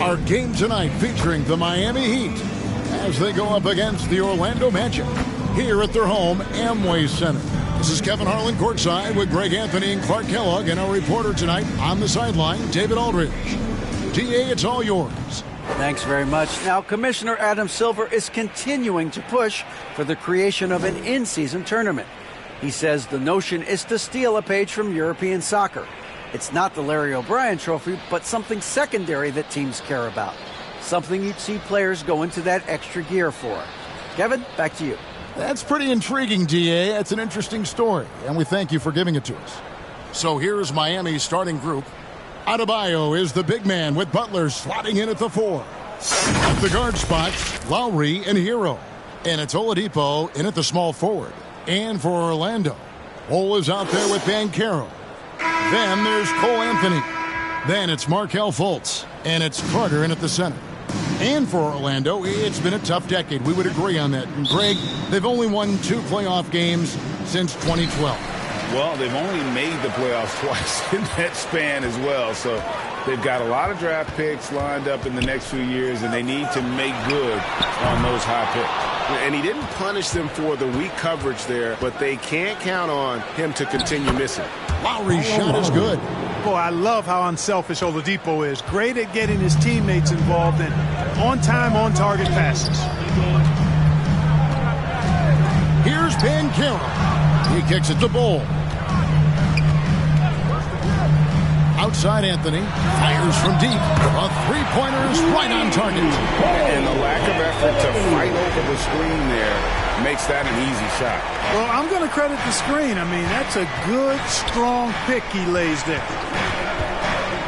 Our game tonight featuring the Miami Heat as they go up against the Orlando Magic here at their home Amway Center. This is Kevin Harlan courtside with Greg Anthony and Clark Kellogg, and our reporter tonight on the sideline, David Aldridge. DA, it's all yours. Thanks very much. Now, Commissioner Adam Silver is continuing to push for the creation of an in-season tournament. He says the notion is to steal a page from European soccer. It's not the Larry O'Brien Trophy, but something secondary that teams care about. Something you'd see players go into that extra gear for. Kevin, back to you. That's pretty intriguing, DA. That's an interesting story, and we thank you for giving it to us. So here's Miami's starting group. Adebayo is the big man with Butler slotting in at the 4. At the guard spots, Lowry and Hero. And it's Oladipo in at the small forward. And for Orlando, Ole is out there with Banchero. Then there's Cole Anthony. Then it's Markelle Fultz. And it's Carter in at the center. And for Orlando, it's been a tough decade. We would agree on that. And Greg, they've only won 2 playoff games since 2012. Well, they've only made the playoffs twice in that span as well. So they've got a lot of draft picks lined up in the next few years, and they need to make good on those high picks. And he didn't punish them for the weak coverage there, but they can't count on him to continue missing. Lowry's shot is good. Boy, I love how unselfish Oladipo is. Great at getting his teammates involved in on-time, on-target passes. Here's Banchero. He kicks it to Bol. Outside Anthony. Fires from deep. A three-pointer is right on target. And the lack of effort to fight over the screen there makes that an easy shot. Well, I'm going to credit the screen. I mean, that's a good, strong pick he lays there.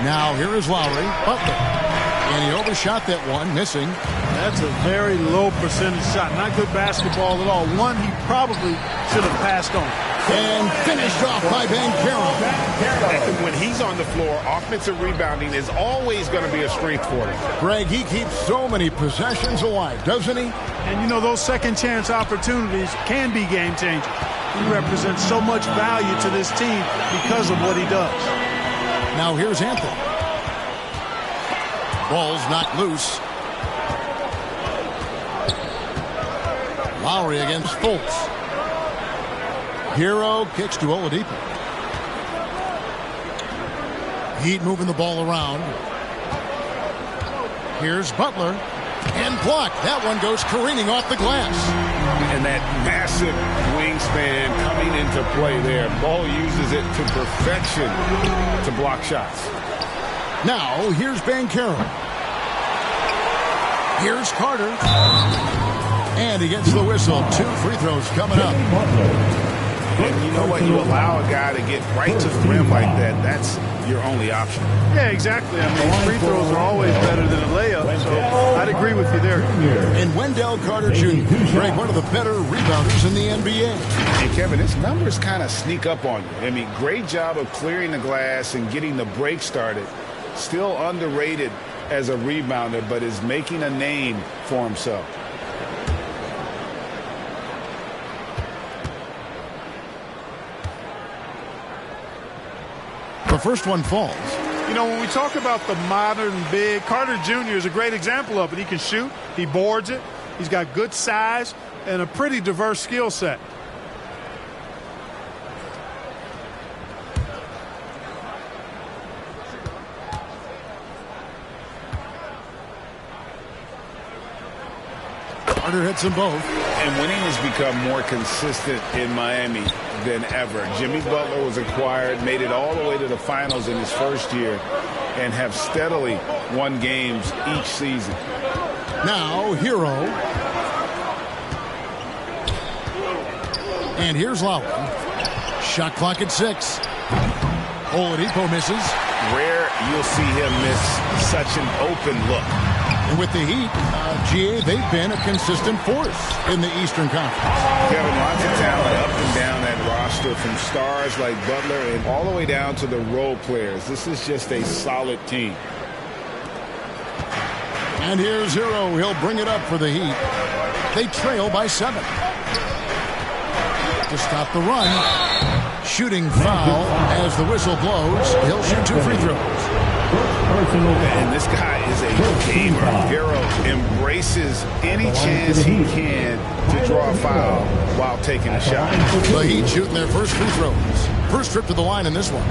Now here is Lowry. Butler. And he overshot that one, missing. That's a very low percentage shot. Not good basketball at all. One he probably should have passed on. And finished off by Banchero. When he's on the floor, offensive rebounding is always going to be a strength for him. Greg, he keeps so many possessions alive, doesn't he? And, you know, those second-chance opportunities can be game-changers. He represents so much value to this team because of what he does. Now here's Anthony. Ball's not loose. Lowry against Fultz. Hero kicks to Oladipo. Heat moving the ball around. Here's Butler. And blocked. That one goes careening off the glass. And that massive wingspan coming into play there. Ball uses it to perfection to block shots. Now, here's Banchero. Here's Carter. And he gets the whistle. 2 free throws coming up. And you know what? You allow a guy to get right to the rim like that. That's your only option. Yeah, exactly. I mean, free throws are always better than a layup, so I'd agree with you there. And Wendell Carter Jr., Greg, one of the better rebounders in the NBA. And Kevin, his numbers kind of sneak up on you. I mean, great job of clearing the glass and getting the break started. Still underrated as a rebounder, but is making a name for himself. The first one falls. You know, when we talk about the modern big, Carter Jr. is a great example of it. He can shoot, he boards it, he's got good size, and a pretty diverse skill set. Carter hits them both. And winning has become more consistent in Miami than ever. Jimmy Butler was acquired, made it all the way to the finals in his first year, and have steadily won games each season. Now, Hero. And here's Lowry. Shot clock at 6. Oladipo misses. Rare you'll see him miss such an open look. And with the Heat, GA, they've been a consistent force in the Eastern Conference. Kevin, lots of talent up and down that roster, from stars like Butler and all the way down to the role players. This is just a solid team. And here's Hero. He'll bring it up for the Heat. They trail by 7. To stop the run. Shooting foul as the whistle blows. He'll shoot 2 free throws. And this guy is a gamer. Hero embraces any chance he can to draw a foul while taking a shot. The Heat shooting their first free throws. First trip to the line in this one.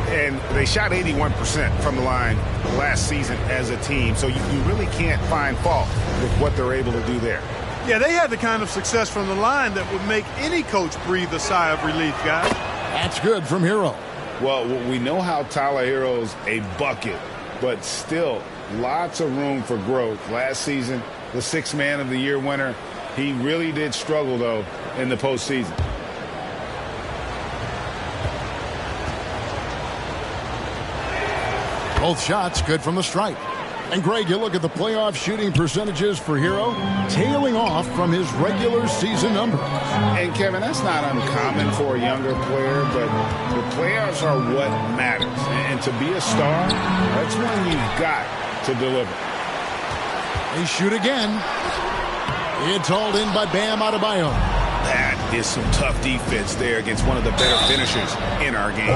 And they shot 81% from the line last season as a team, so you really can't find fault with what they're able to do there. Yeah, they had the kind of success from the line that would make any coach breathe a sigh of relief, guys. That's good from Hero. Well, we know how Tyler Hero's a bucket, but still lots of room for growth. Last season, the Sixth Man of the Year winner, he really did struggle, though, in the postseason. Both shots good from the stripe. And, Greg, you look at the playoff shooting percentages for Hero, tailing off from his regular season numbers. And, Kevin, that's not uncommon for a younger player, but the playoffs are what matters. And to be a star, that's when you've got to deliver. They shoot again. It's hauled in by Bam Adebayo. That is some tough defense there against one of the better finishers in our game.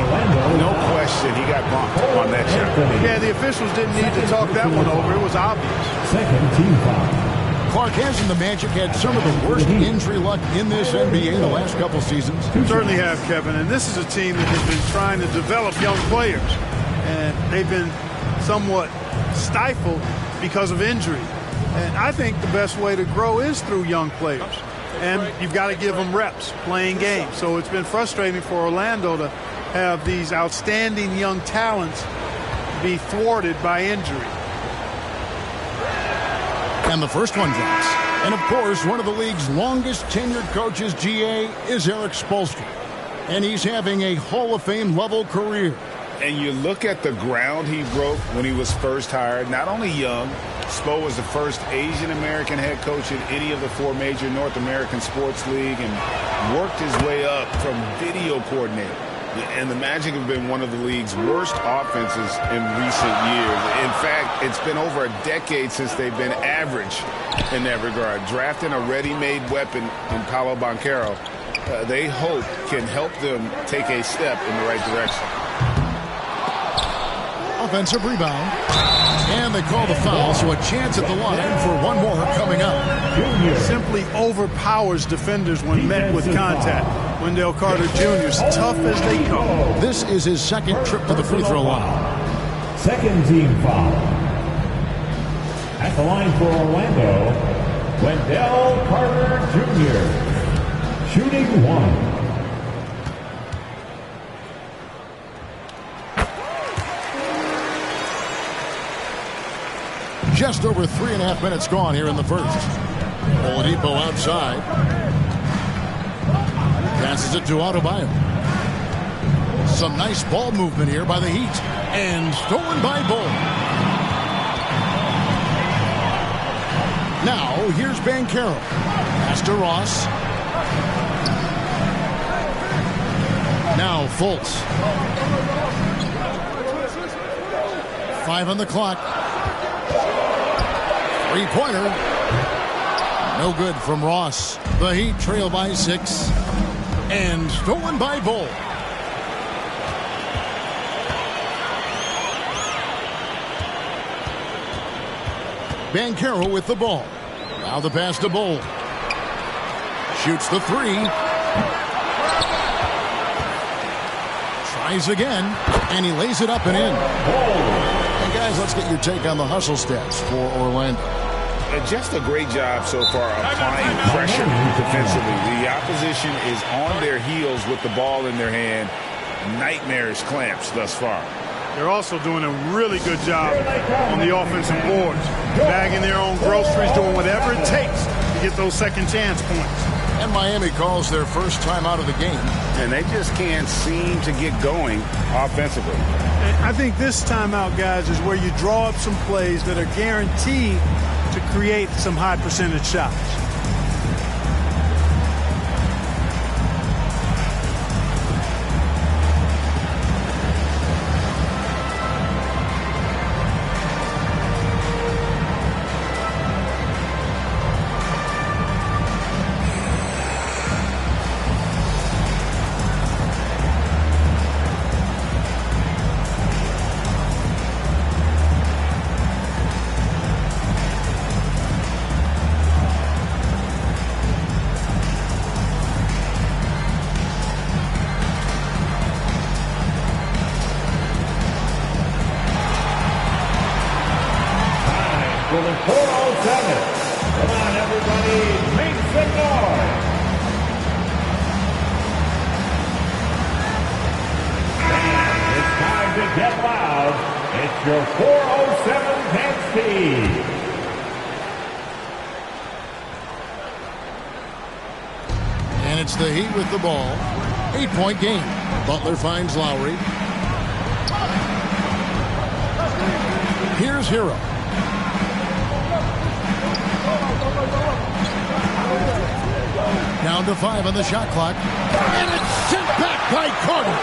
No question, he got bumped on that shot. Yeah, the officials didn't need to talk that one over. It was obvious. Second team foul. Clark, hasn't the Magic had some of the worst injury luck in this NBA the last couple seasons? Certainly have, Kevin. And this is a team that has been trying to develop young players. And they've been somewhat stifled because of injury. And I think the best way to grow is through young players. And you've got to give them reps, playing games. So it's been frustrating for Orlando to have these outstanding young talents be thwarted by injury. And the first one drops. And, of course, one of the league's longest tenured coaches, GA, is Eric Spoelstra. And he's having a Hall of Fame level career. And you look at the ground he broke when he was first hired, not only young, Spo was the first Asian-American head coach in any of the four major North American sports league and worked his way up from video coordinator. And the Magic have been one of the league's worst offenses in recent years. In fact, it's been over a decade since they've been average in that regard. Drafting a ready-made weapon in Paolo Banchero, they hope can help them take a step in the right direction. Offensive rebound. And they call the foul, so a chance at the line for one more coming up. Simply overpowers defenders when met with contact. Wendell Carter Jr. is tough as they come. This is his second trip to the free throw line. Second team foul. At the line for Orlando, Wendell Carter Jr. Shooting one. Just over 3.5 minutes gone here in the first. Oladipo outside. Passes it to Adebayo. Some nice ball movement here by the Heat. And stolen by Bull. Now, here's Banchero. Pass to Ross. Now, Fultz. 5 on the clock. Three-pointer. No good from Ross. The Heat trail by 6. And stolen by Bull. Banchero with the ball. Now the pass to Bull. Shoots the 3. Tries again. And he lays it up and in. Hey guys, let's get your take on the hustle stats for Orlando. Just a great job so far applying pressure defensively. The opposition is on their heels with the ball in their hand. Nightmarish clamps thus far. They're also doing a really good job on the offensive boards. Bagging their own groceries, doing whatever it takes to get those second chance points. And Miami calls their first time out of the game. And they just can't seem to get going offensively. And I think this timeout, guys, is where you draw up some plays that are guaranteed to create some high percentage shots. equaling 407. Come on, everybody, make some noise. And it's time to get loud. It's your 407 10 speed. And it's the Heat with the ball. 8-point game. Butler finds Lowry. Here's Hero. Down to 5 on the shot clock. And it's sent back by Carter.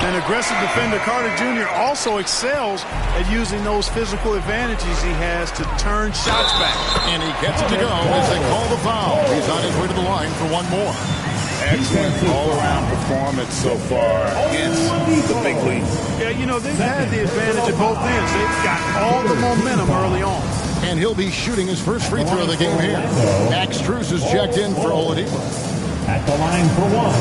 An aggressive defender, Carter Jr. also excels at using those physical advantages he has to turn shots back. And he gets it to go as they call the foul. He's on his way to the line for one more. Excellent all-around performance so far against the big league. Yeah, you know, they've had the advantage at both ends. They've got all the momentum early on. And he'll be shooting his first free throw of the game here. Max Strus is checked in for Oladipo. At the line for one.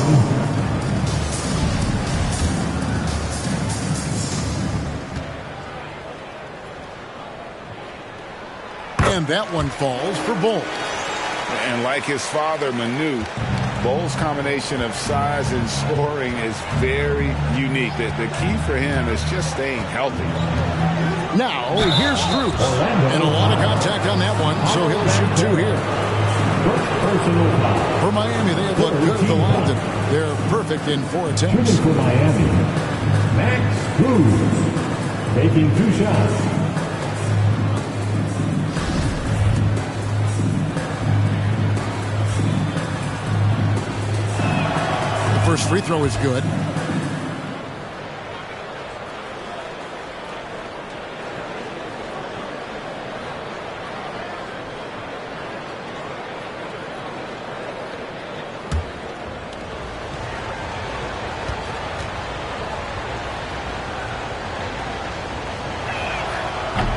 And that one falls for Bull. And like his father, Manu, Bull's combination of size and scoring is very unique. The key for him is just staying healthy. Now, here's Strus. And a lot of contact on that one, so he'll shoot 2 here. For Miami, they have looked good at the line tonight. They're perfect in 4 attempts. Shooting for Miami, Max Strus, taking 2 shots. First free throw is good.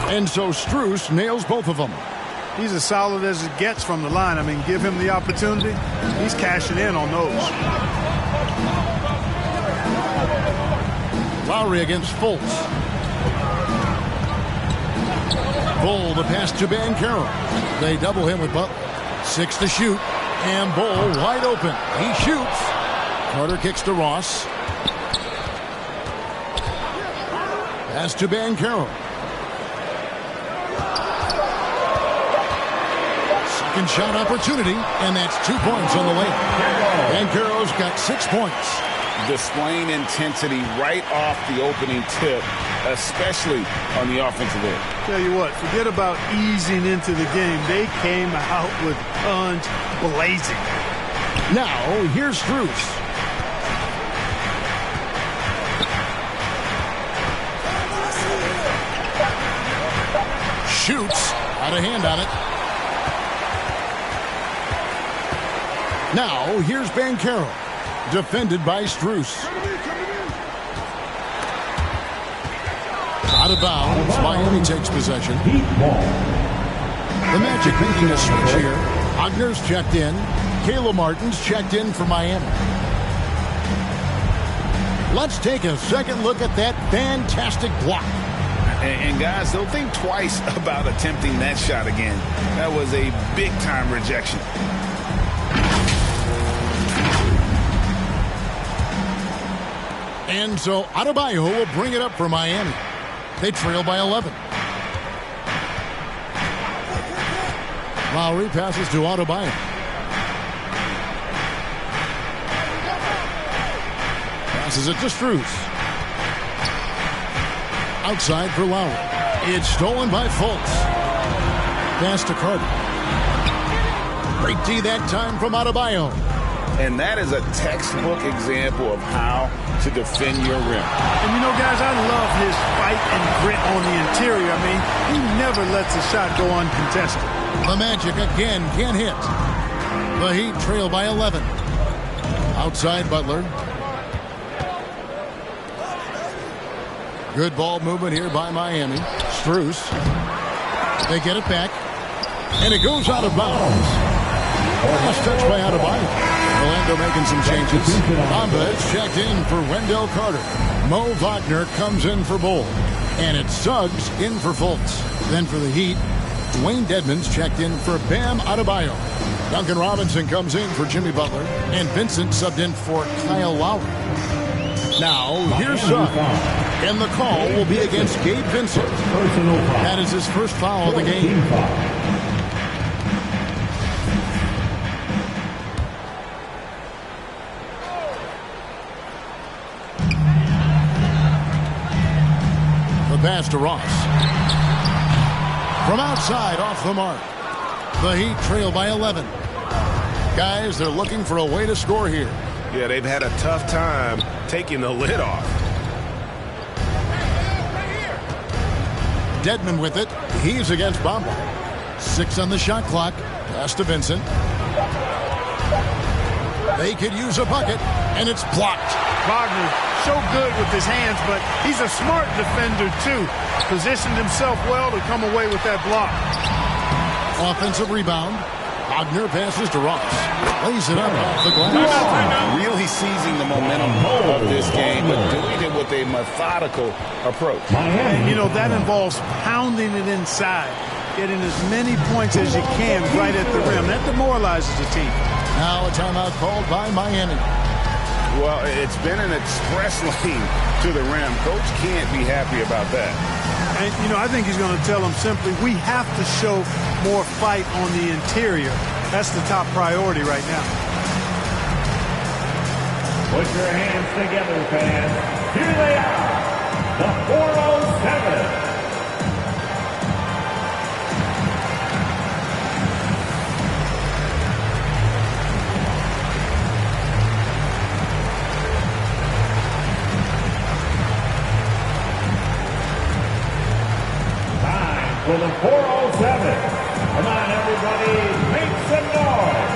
And so Strus nails both of them. He's as solid as it gets from the line. I mean, give him the opportunity. He's cashing in on those. Lowry against Fultz. Bull, the pass to Banchero. They double him with Butler. 6 to shoot. And Bull wide open. He shoots. Carter kicks to Ross. Pass to Banchero. Second shot opportunity, and that's 2 points on the lane. Banchero's got 6 points. Displaying intensity right off the opening tip, especially on the offensive end. Tell you what, forget about easing into the game. They came out with guns blazing. Now, here's Strus. Shoots. Out of hand on it. Now, here's Banchero. Defended by Strus. Out of bounds. Miami takes possession. The Magic making a switch here. Ogner's checked in. Caleb Martin's checked in for Miami. Let's take a second look at that fantastic block. And guys, don't think twice about attempting that shot again. That was a big-time rejection. And so Adebayo will bring it up for Miami. They trail by 11. Lowry passes to Adebayo. Passes it to Strus. Outside for Lowry. It's stolen by Fultz. Pass to Carter. Great D that time from Adebayo. And that is a textbook example of how to defend your rim. And you know, guys, I love his fight and grit on the interior. I mean, he never lets a shot go uncontested. The Magic again can't hit. The Heat trail by 11. Outside Butler. Good ball movement here by Miami. Strus. They get it back. And it goes out of bounds. Last touch by Adebayo. Orlando making some changes. Bamba is checked in for Wendell Carter. Mo Wagner comes in for Bull. And it's Suggs in for Fultz. Then for the Heat, Wayne Dedmon's checked in for Bam Adebayo. Duncan Robinson comes in for Jimmy Butler. And Vincent subbed in for Kyle Lowry. Now, here's Sun. And the call will be against Gabe Vincent. That is his first foul of the game. The pass to Ross. From outside, off the mark. The Heat trail by 11. Guys, they're looking for a way to score here. Yeah, they've had a tough time taking the lid off. Dedmon with it. He's against Bamba. 6 on the shot clock. Pass to Vincent. They could use a bucket, and it's blocked. Wagner, so good with his hands, but he's a smart defender, too. Positioned himself well to come away with that block. Offensive rebound. Wagner passes to Ross. Lays it up off the glass. Really seizing the momentum of this game, but doing it with a methodical approach. And, you know, that involves pounding it inside, getting as many points as you can right at the rim. That demoralizes the team. Now a timeout called by Miami. Well, it's been an express lane to the rim. Coach can't be happy about that. And, you know, I think he's going to tell them simply, we have to show more fight on the interior. That's the top priority right now. Put your hands together, fans. Here they are, the 407. For the 407. Come on, everybody, make some noise.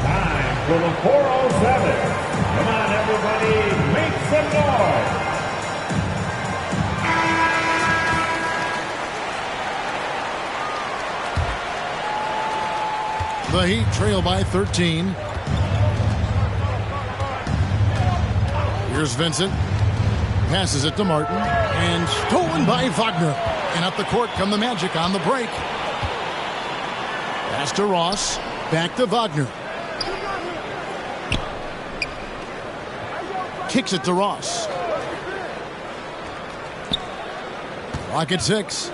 Time for the 407. Come on, everybody, make some noise. The Heat trail by 13. Here's Vincent. Passes it to Martin. And stolen by Wagner. And up the court come the Magic on the break. Pass to Ross. Back to Wagner. Kicks it to Ross. Clock at 6.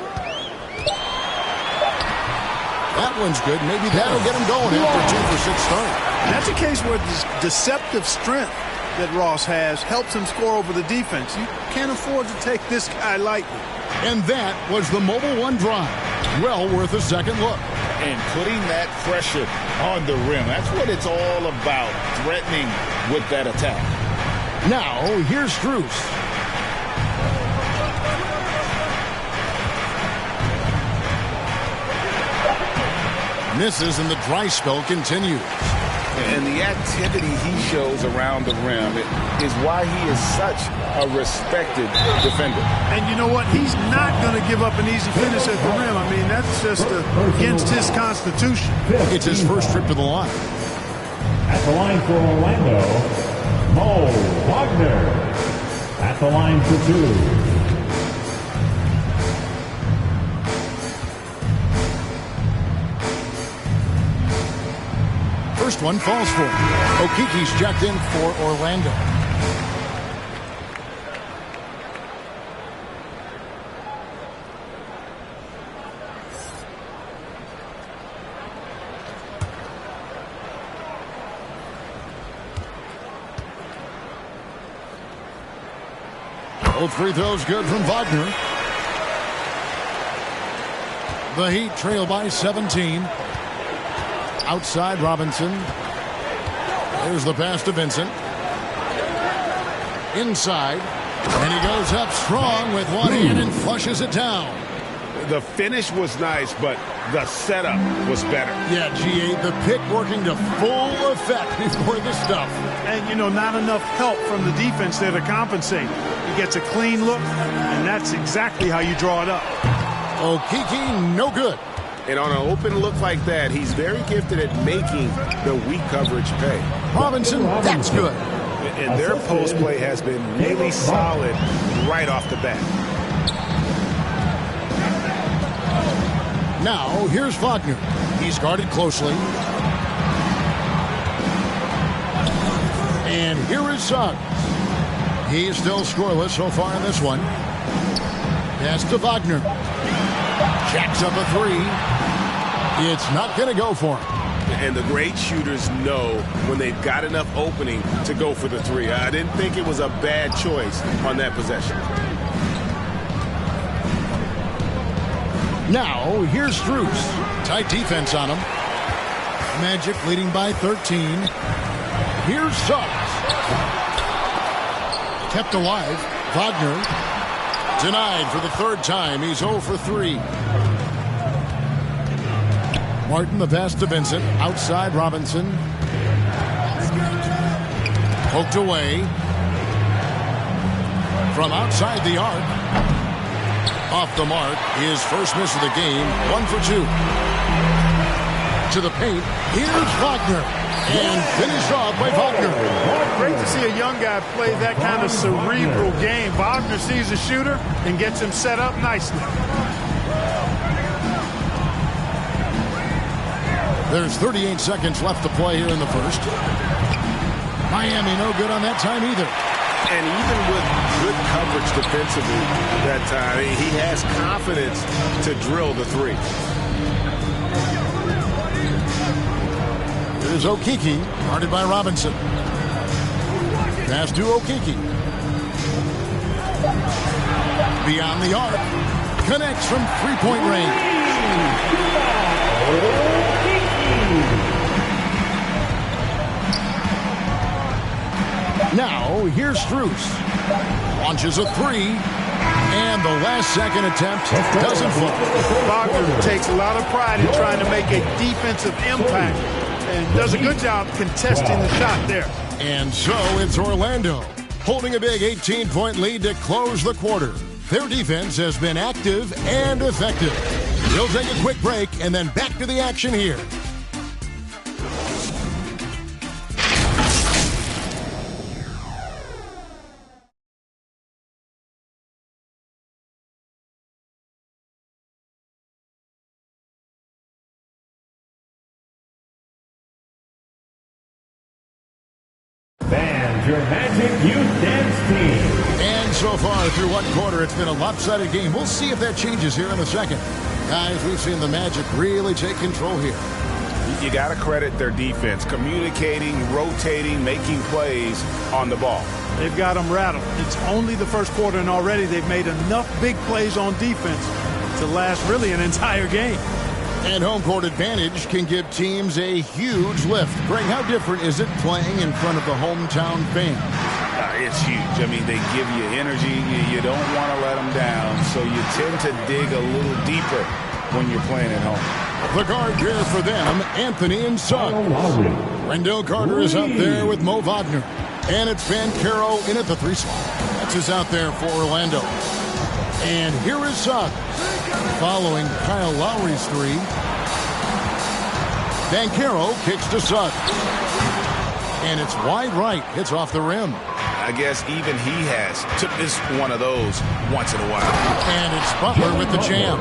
That one's good. Maybe that'll get him going after a 2-for-6 start. And that's a case where this deceptive strength that Ross has helps him score over the defense. You can't afford to take this guy lightly. And that was the Mobile One drive. Well worth a second look. And putting that pressure on the rim. That's what it's all about, threatening with that attack. Now, here's Strus. Misses and the dry spell continues. And the activity he shows around the rim is why he is such a respected defender. And you know what? He's not going to give up an easy finish at the rim. I mean, that's just against his constitution. It's his first trip to the line. At the line for Orlando, Mo Wagner. At the line for 2. First one falls for him. Okiki's checked in for Orlando. Both free throws good from Wagner. The Heat trail by 17. Outside Robinson. There's the pass to Vincent. Inside. And he goes up strong with one hand and flushes it down. The finish was nice, but the setup was better. Yeah, GA, the pick working to full effect before the stuff. And, you know, not enough help from the defense there to compensate. He gets a clean look, and that's exactly how you draw it up. Okeke, no good. And on an open look like that, he's very gifted at making the weak coverage pay. Robinson, that's good. And their post play has been really solid right off the bat. Now, here's Wagner. He's guarded closely. And here is Suggs. He's still scoreless so far in this one. Pass to Wagner. Jacks up a three. It's not going to go for him. And the great shooters know when they've got enough opening to go for the three. I didn't think it was a bad choice on that possession. Now, here's Strus. Tight defense on him. Magic leading by 13. Here's Suggs. Kept alive. Wagner. Denied for the third time. He's 0 for 3. Martin, the pass to Vincent. Outside Robinson. Poked away. From outside the arc. Off the mark. His first miss of the game. 1 for 2. To the paint. Here's Wagner. And finished off by Wagner. Great to see a young guy play that kind of cerebral game. Wagner sees a shooter and gets him set up nicely. There's 38 seconds left to play here in the first. Miami no good on that time either. And even with good coverage defensively that time, he has confidence to drill the three. Here's Okeke, guarded by Robinson. Pass to Okeke. Beyond the arc. Connects from three-point range. Now, here's Strus. Launches a three. And the last second attempt doesn't fall. Wagner takes a lot of pride in trying to make a defensive impact and does a good job contesting the shot there. And so it's Orlando holding a big 18-point lead to close the quarter. Their defense has been active and effective. We'll take a quick break and then back to the action here. Your Magic Youth Dance Team. And so far through one quarter, it's been a lopsided game. We'll see if that changes here in a second. Guys, we've seen the Magic really take control here. You got to credit their defense, communicating, rotating, making plays on the ball. They've got them rattled. It's only the first quarter, and already they've made enough big plays on defense to last really an entire game. And home court advantage can give teams a huge lift. Greg, how different is it playing in front of the hometown fans? It's huge. I mean, they give you energy. You don't want to let them down, so you tend to dig a little deeper when you're playing at home. The guard here for them, Anthony and Suggs. Wendell Carter is up there with Mo Wagner. And it's Banchero in at the three slot. That's just out there for Orlando. And here is Suggs, following Kyle Lowry's three. Banchero kicks to Suggs. And it's wide right, hits off the rim. I guess even he has took this one of those once in a while. And it's Butler with the jam.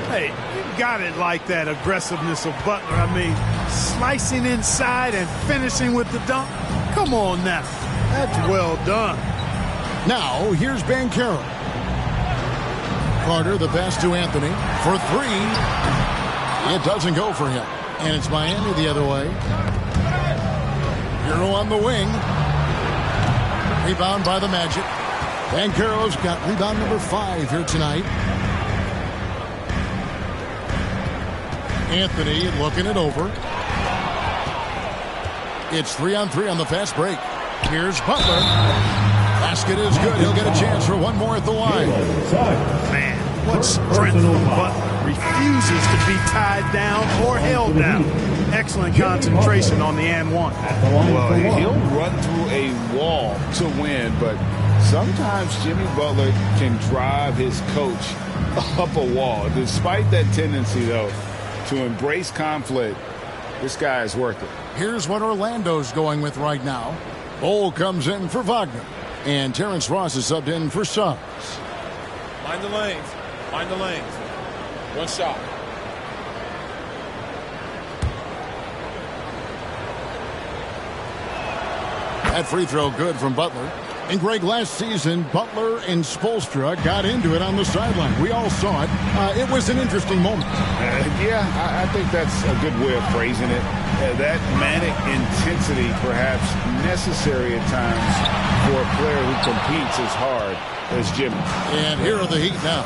Hey, you got it like that aggressiveness of Butler. I mean, slicing inside and finishing with the dunk. Come on now. That's well done. Now, here's Banchero. Carter, the pass to Anthony for three. It doesn't go for him. And it's Miami the other way. Hero on the wing. Rebound by the Magic. Banchero's got rebound number 5 here tonight. Anthony looking it over. It's 3-on-3 on the fast break. Here's Butler. Basket is good. He'll get a chance for one more at the line. Man, what strength from Butler. Refuses to be tied down or held down. Excellent concentration on the and one. Well, he'll run through a wall to win, but sometimes Jimmy Butler can drive his coach up a wall. Despite that tendency, though, to embrace conflict, this guy is worth it. Here's what Orlando's going with right now. Bol comes in for Wagner. And Terrence Ross is subbed in for Suggs. Mind the lanes. Mind the lanes. One shot. That free throw good from Butler. And Greg, last season, Butler and Spoelstra got into it on the sideline. We all saw it. It was an interesting moment. Yeah, I think that's a good way of phrasing it. That manic intensity perhaps necessary at times for a player who competes as hard as Jimmy. And here are the Heat now.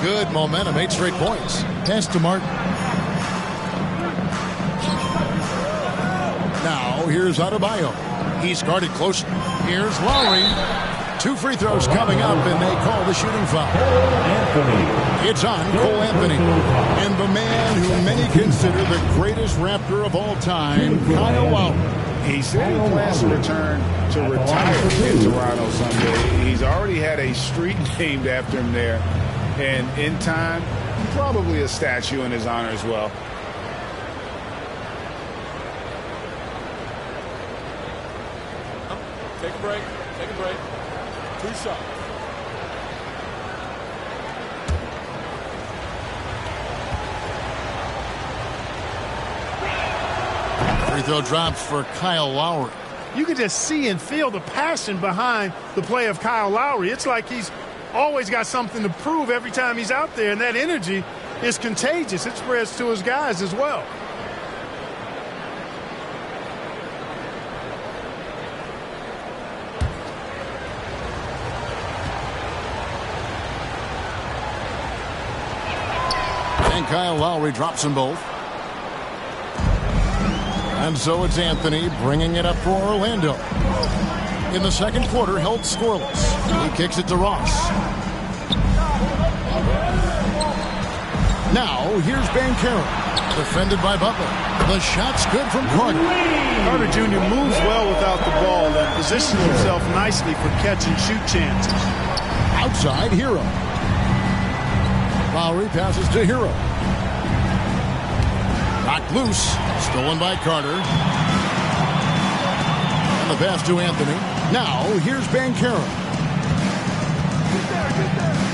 Good momentum, 8 straight points. Pass to Martin. Now here's Adebayo. He's guarded closely. Here's Lowry. 2 free throws coming up, and they call the shooting foul. It's on Cole Anthony. And the man who many consider the greatest Raptor of all time, Kyle Lowry. He said he plans to return to retire in Toronto someday. He's already had a street named after him there. And in time, probably a statue in his honor as well. Take a break. Take a break. 2 shots. Free throw drops for Kyle Lowry. You can just see and feel the passion behind the play of Kyle Lowry. It's like he's always got something to prove every time he's out there, and that energy is contagious. It spreads to his guys as well. And Kyle Lowry drops them both. And so it's Anthony bringing it up for Orlando. In the second quarter, held scoreless. He kicks it to Ross. Now, here's Banchero. Defended by Butler. The shot's good from Carter. Carter Jr. moves well without the ball and positions himself nicely for catch-and-shoot chances. Outside, Hero. Lowry passes to Hero. Knocked loose. Stolen by Carter. And the pass to Anthony. Now, here's Banchero.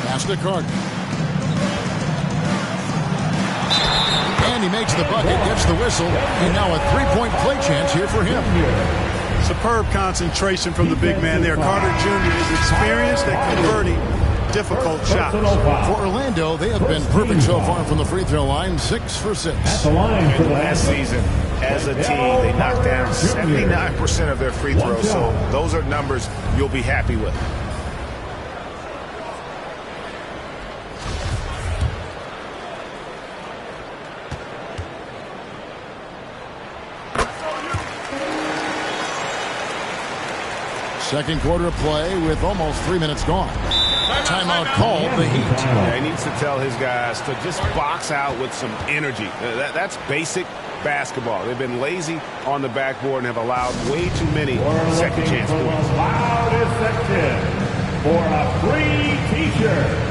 Pass to Carter. And he makes the bucket, gets the whistle, and now a 3-point play chance here for him. Superb concentration from the big man there. Carter Jr. is experienced at converting difficult shots. For Orlando, they have been perfect so far from the free throw line, 6 for 6. And last season, as a team, they knocked down 79% of their free throws, so those are numbers you'll be happy with. Second quarter of play with almost 3 minutes gone. Timeout called the Heat. Yeah, he needs to tell his guys to just box out with some energy. That's basic basketball. They've been lazy on the backboard and have allowed way too many second chance points. Loudest section for a free t-shirt.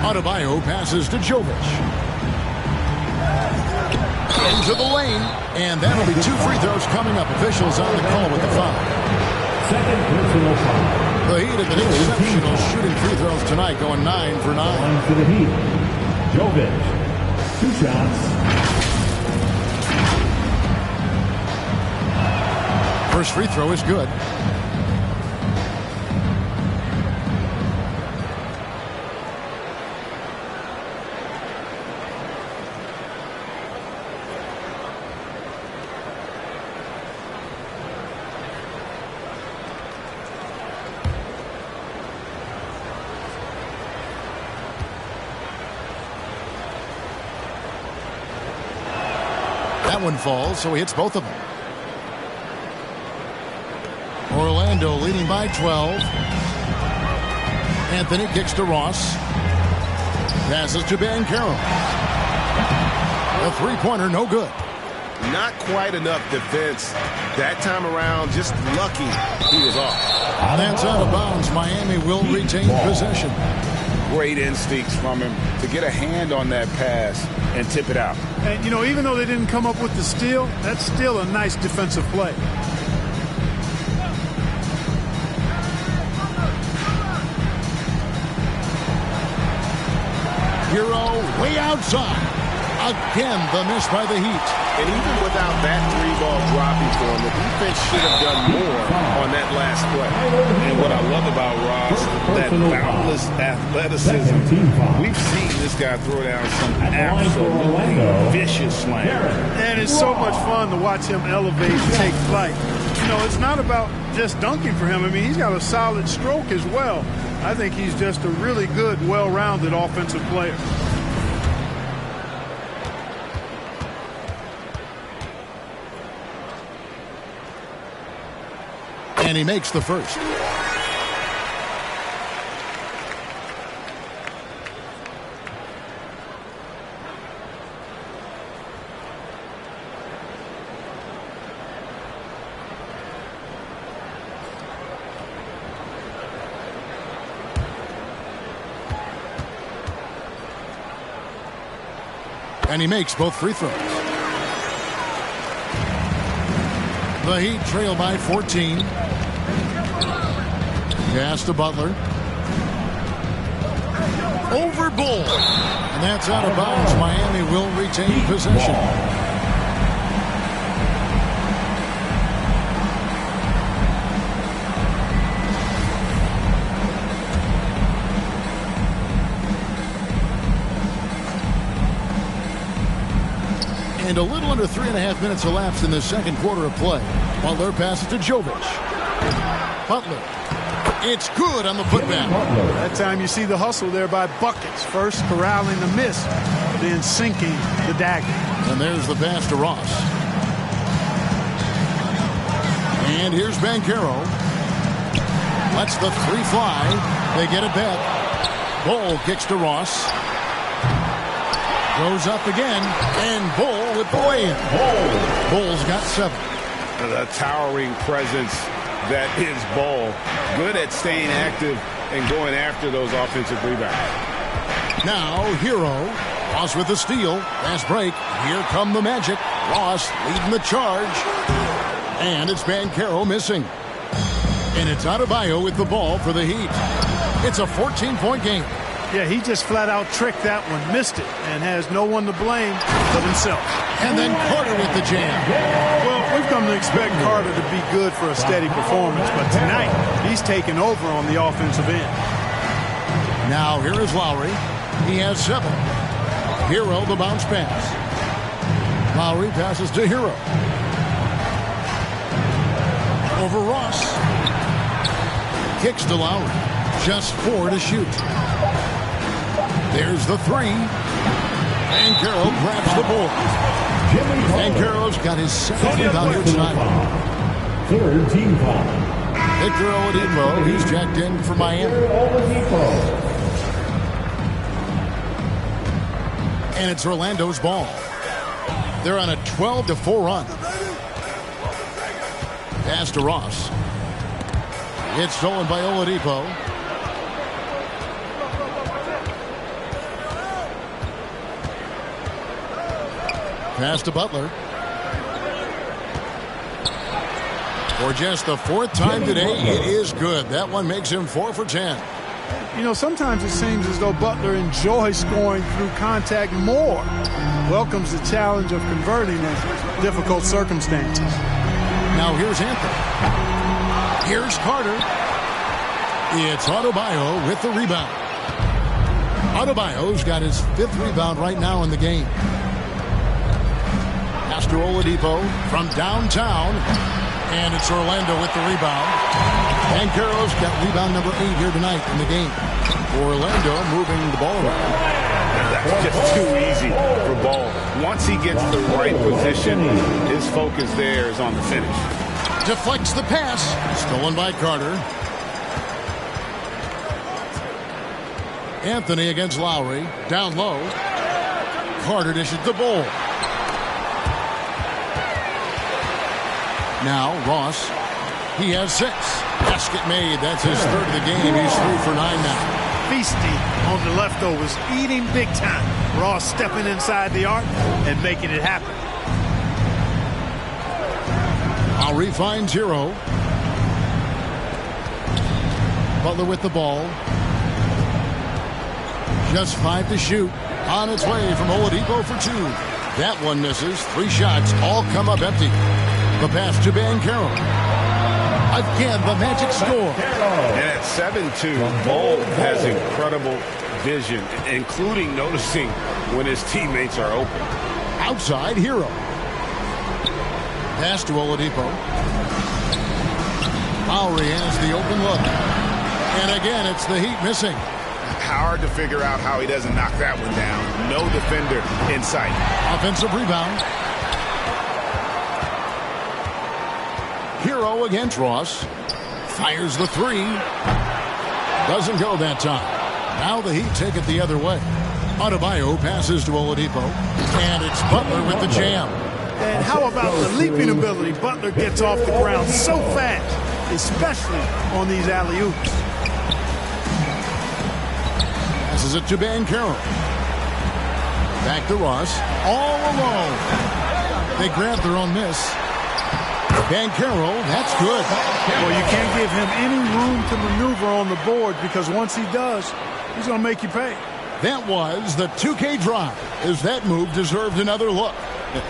Adebayo passes to Jovic. Into the lane. And that'll be 2 free throws coming up. Officials on the call with the foul. Second personal foul. The Heat have been exceptional shooting free throws tonight, going 9 for 9. Line for the Heat. Jovic. 2 shots. First free throw is good. That one falls, so he hits both of them. Orlando leading by 12. Anthony kicks to Ross. Passes to Banchero. A three-pointer, no good. Not quite enough defense that time around. Just lucky he was off. That's out of bounds. Miami will retain possession. Great instincts from him to get a hand on that pass and tip it out. And, you know, even though they didn't come up with the steal, that's still a nice defensive play. Hero way outside. Again, the miss by the Heat. And even without that 3-ball dropping for him, the defense should have done more on that last play. And what I love about Ross, that boundless athleticism. We've seen this guy throw down some absolutely vicious slams. And it's so much fun to watch him elevate and take flight. You know, it's not about just dunking for him. I mean, he's got a solid stroke as well. I think he's just a really good, well-rounded offensive player. And he makes the first. And he makes both free throws. The Heat trail by 14. Pass to Butler. Over Bull. And that's out of bounds. Miami will retain possession. And a little under 3.5 minutes elapsed in the second quarter of play. Butler passes to Jovic. Butler. It's good on the putback. That time you see the hustle there by Buckets. First corralling the miss, then sinking the dagger. And there's the pass to Ross. And here's Banchero. Lets the three fly. They get it back. Bull kicks to Ross. Goes up again. And Bull with the lay-in. Bull's got 7. The towering presence that is Bull. Good at staying active and going after those offensive rebounds. Now, Hero. Ross with the steal. Fast break. Here come the Magic. Ross leading the charge. And it's Banchero missing. And it's Adebayo with the ball for the Heat. It's a 14-point game. Yeah, he just flat out tricked that one, missed it, and has no one to blame but himself. And then Carter with the jam. Well, we've come to expect Carter to be good for a steady performance, but tonight he's taken over on the offensive end. Now here is Lowry. He has 7. Hero the bounce pass. Lowry passes to Hero. Over Ross. Kicks to Lowry. Just 4 to shoot. There's the 3. Banchero grabs the board. Banchero's got his 2nd rebound here tonight. 3rd team foul. Victor Oladipo, he's jacked in for Miami. And it's Orlando's ball. They're on a 12-4 run. Pass to Ross. It's stolen by Oladipo. Pass to Butler. For just the 4th time today, it is good. That one makes him 4 for 10. You know, sometimes it seems as though Butler enjoys scoring through contact more. Welcomes the challenge of converting in difficult circumstances. Now here's Anthony. Here's Carter. It's Adebayo with the rebound. Adebayo's got his 5th rebound right now in the game. Pass to Oladipo from downtown. And it's Orlando with the rebound. Banchero's got rebound number 8 here tonight in the game. Orlando moving the ball around. That's just too easy for Ball. Once he gets the right position, his focus there is on the finish. Deflects the pass. Stolen by Carter. Anthony against Lowry. Down low. Carter dishes the ball. Now Ross. He has 6. Basket made. That's his 3rd of the game. He's 3 for 9 now. Feasting on the leftovers, eating big time. Ross stepping inside the arc and making it happen. Lowry finds Hero. Butler with the ball. Just 5 to shoot. On its way from Oladipo for 2. That one misses. 3 shots all come up empty. The pass to Banchero. Again, the Magic score. And at 7-2, Ball has incredible vision, including noticing when his teammates are open. Outside, Hero. Pass to Oladipo. Lowry has the open look. And again, it's the Heat missing. Hard to figure out how he doesn't knock that one down. No defender in sight. Offensive rebound. Hero against Ross. Fires the 3. Doesn't go that time. Now the Heat take it the other way. Adebayo passes to Oladipo. And it's Butler with the jam. And how about the leaping ability? Butler gets off the ground so fast, especially on these alley-oops. Passes it to Banchero. Back to Ross. All alone. They grab their own miss. Banchero, that's good. Well, you can't give him any room to maneuver on the board because once he does, he's going to make you pay. That was the 2K drive, as that move deserved another look.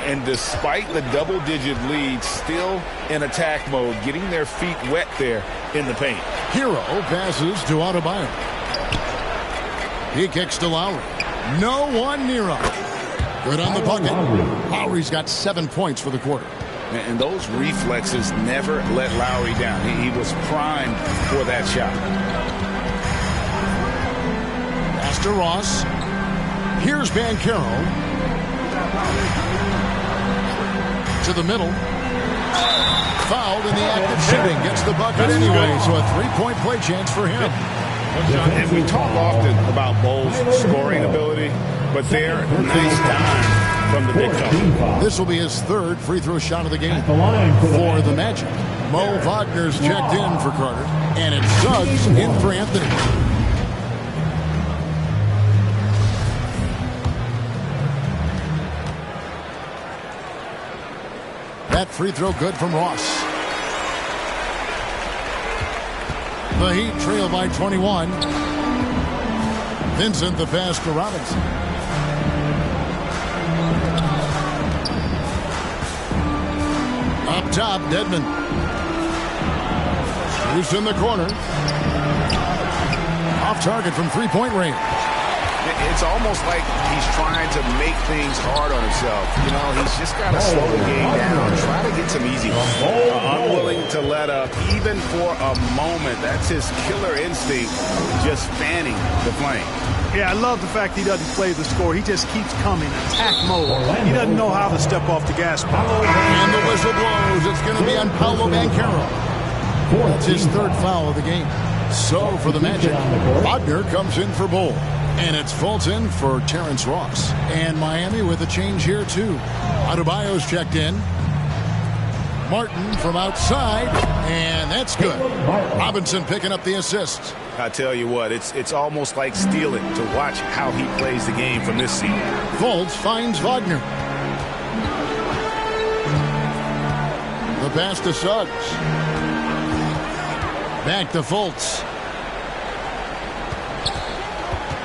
And despite the double-digit lead, still in attack mode, getting their feet wet there in the paint. Hero passes to Adebayo. He kicks to Lowry. No one near him. Good on the bucket. Lowry's got 7 points for the quarter. And those reflexes never let Lowry down. He was primed for that shot. Pass to Ross. Here's Banchero. To the middle. Fouled in the act of shooting. Gets the bucket anyway, so a 3-point play chance for him. And we talk often about Bull's scoring ability, but they're nice time from the big fella. This will be his 3rd free throw shot of the game for the Magic. Mo Wagner's checked in for Carter, and it's Suggs in for Anthony. That free throw good from Ross. The Heat trail by 21. Vincent the pass to Robinson. Up top, Dedmon. Shoots in the corner. Off target from 3-point range. It's almost like he's trying to make things hard on himself. You know, he's just got to slow the game down. Try to get some easy. Unwilling to let up, even for a moment. That's his killer instinct, just fanning the flame. Yeah, I love the fact he doesn't play the score. He just keeps coming, attack mode. He doesn't know how to step off the gas pedal. And the whistle blows. It's going to be on Paolo Banchero. That's his 3rd foul of the game. So for the Magic, Wagner comes in for Bull. And it's Fulton for Terrence Ross. And Miami with a change here, too. Adebayo's checked in. Martin from outside. And that's good. Robinson picking up the assist. I tell you what, it's almost like stealing to watch how he plays the game from this seat. Fultz finds Wagner. pass to Suggs. Back to Fultz.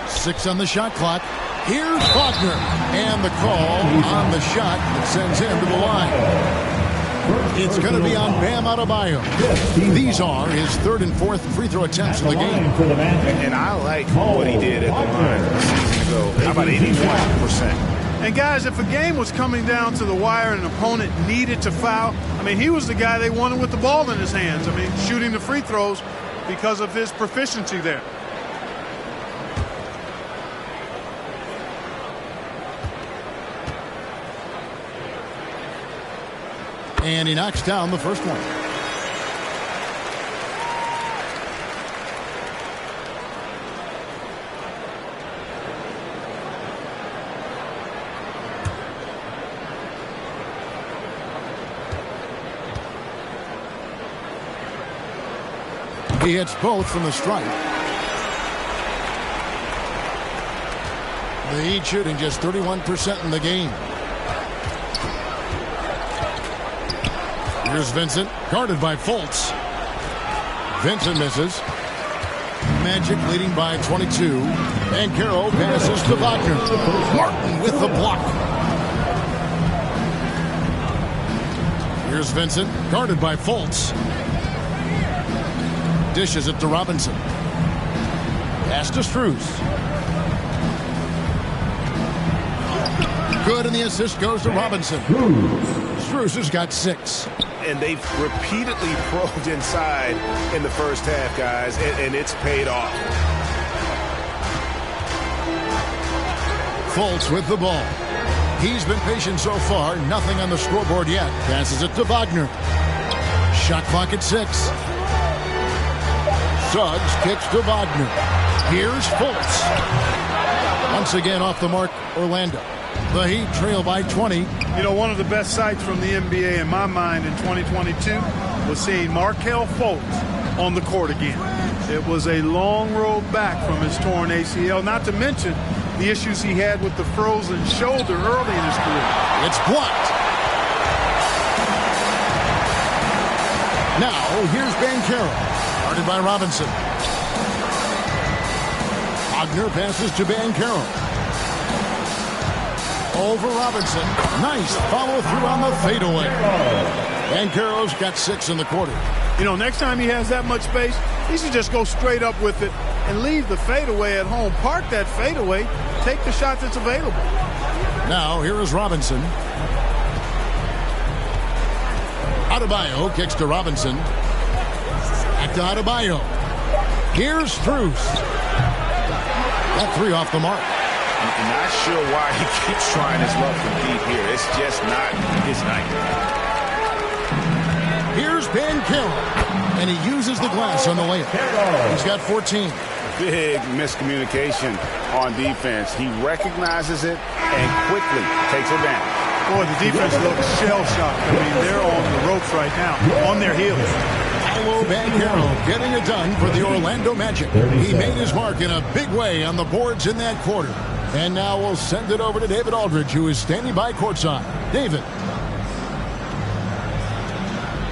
6 on the shot clock. Here's Wagner. And the call on the shot that sends him to the line. It's going to be on Bam Adebayo. These are his 3rd and 4th free throw attempts in the game. And I like what he did at the line a season ago. How about 81%? And guys, if a game was coming down to the wire and an opponent needed to foul, I mean, he was the guy they wanted with the ball in his hands. I mean, shooting the free throws because of his proficiency there. And he knocks down the first one. He hits both from the stripe. The Heat shooting just 31% in the game. Here's Vincent, guarded by Fultz. Vincent misses. Magic leading by 22. And Carroll passes to Wagner. Martin with the block. Here's Vincent, guarded by Fultz. Dishes it to Robinson. Pass to Strus. Good, and the assist goes to Robinson. Strus has got 6. And they've repeatedly probed inside in the first half, guys, and it's paid off. Fultz with the ball. He's been patient so far. Nothing on the scoreboard yet. Passes it to Wagner. Shot clock at 6. Suggs kicks to Wagner. Here's Fultz. Once again off the mark, Orlando. The Heat trail by 20. You know, one of the best sights from the NBA in my mind in 2022 was seeing Markelle Fultz on the court again. It was a long road back from his torn ACL, not to mention the issues he had with the frozen shoulder early in his career. It's blocked. Now, here's Banchero, guarded by Robinson. Wagner passes to Banchero. Over Robinson. Nice follow through on the fadeaway. Banchero's got 6 in the quarter. You know, next time he has that much space, he should just go straight up with it and leave the fadeaway at home. Park that fadeaway. Take the shot that's available. Now, here is Robinson. Adebayo kicks to Robinson. Back to Adebayo. Here's Strus. That 3 off the mark. I'm not sure why he keeps trying his luck from deep here. It's just not his night. Here's Banchero, and he uses the glass on the layup. He's got 14. Big miscommunication on defense. He recognizes it and quickly takes advantage. Boy, the defense looks shell-shocked. I mean, they're on the ropes right now, on their heels. Paolo Banchero getting it done for the Orlando Magic. He made his mark in a big way on the boards in that quarter. And now we'll send it over to David Aldridge, who is standing by courtside. David.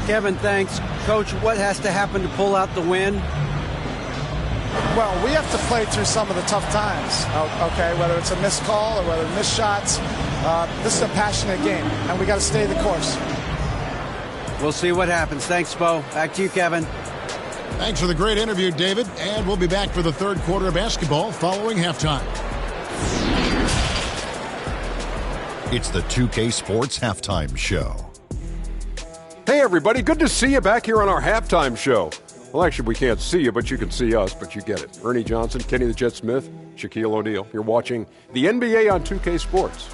Kevin, thanks. Coach, what has to happen to pull out the win? Well, we have to play through some of the tough times, okay, whether it's a missed call or whether missed shots. This is a passionate game, and we got to stay the course. We'll see what happens. Thanks, Bo. Back to you, Kevin. Thanks for the great interview, David. And we'll be back for the 3rd quarter of basketball following halftime. It's the 2K Sports Halftime Show. Hey, everybody. Good to see you back here on our halftime show. Well, actually, we can't see you, but you can see us, but you get it. Ernie Johnson, Kenny the Jet Smith, Shaquille O'Neal. You're watching the NBA on 2K Sports.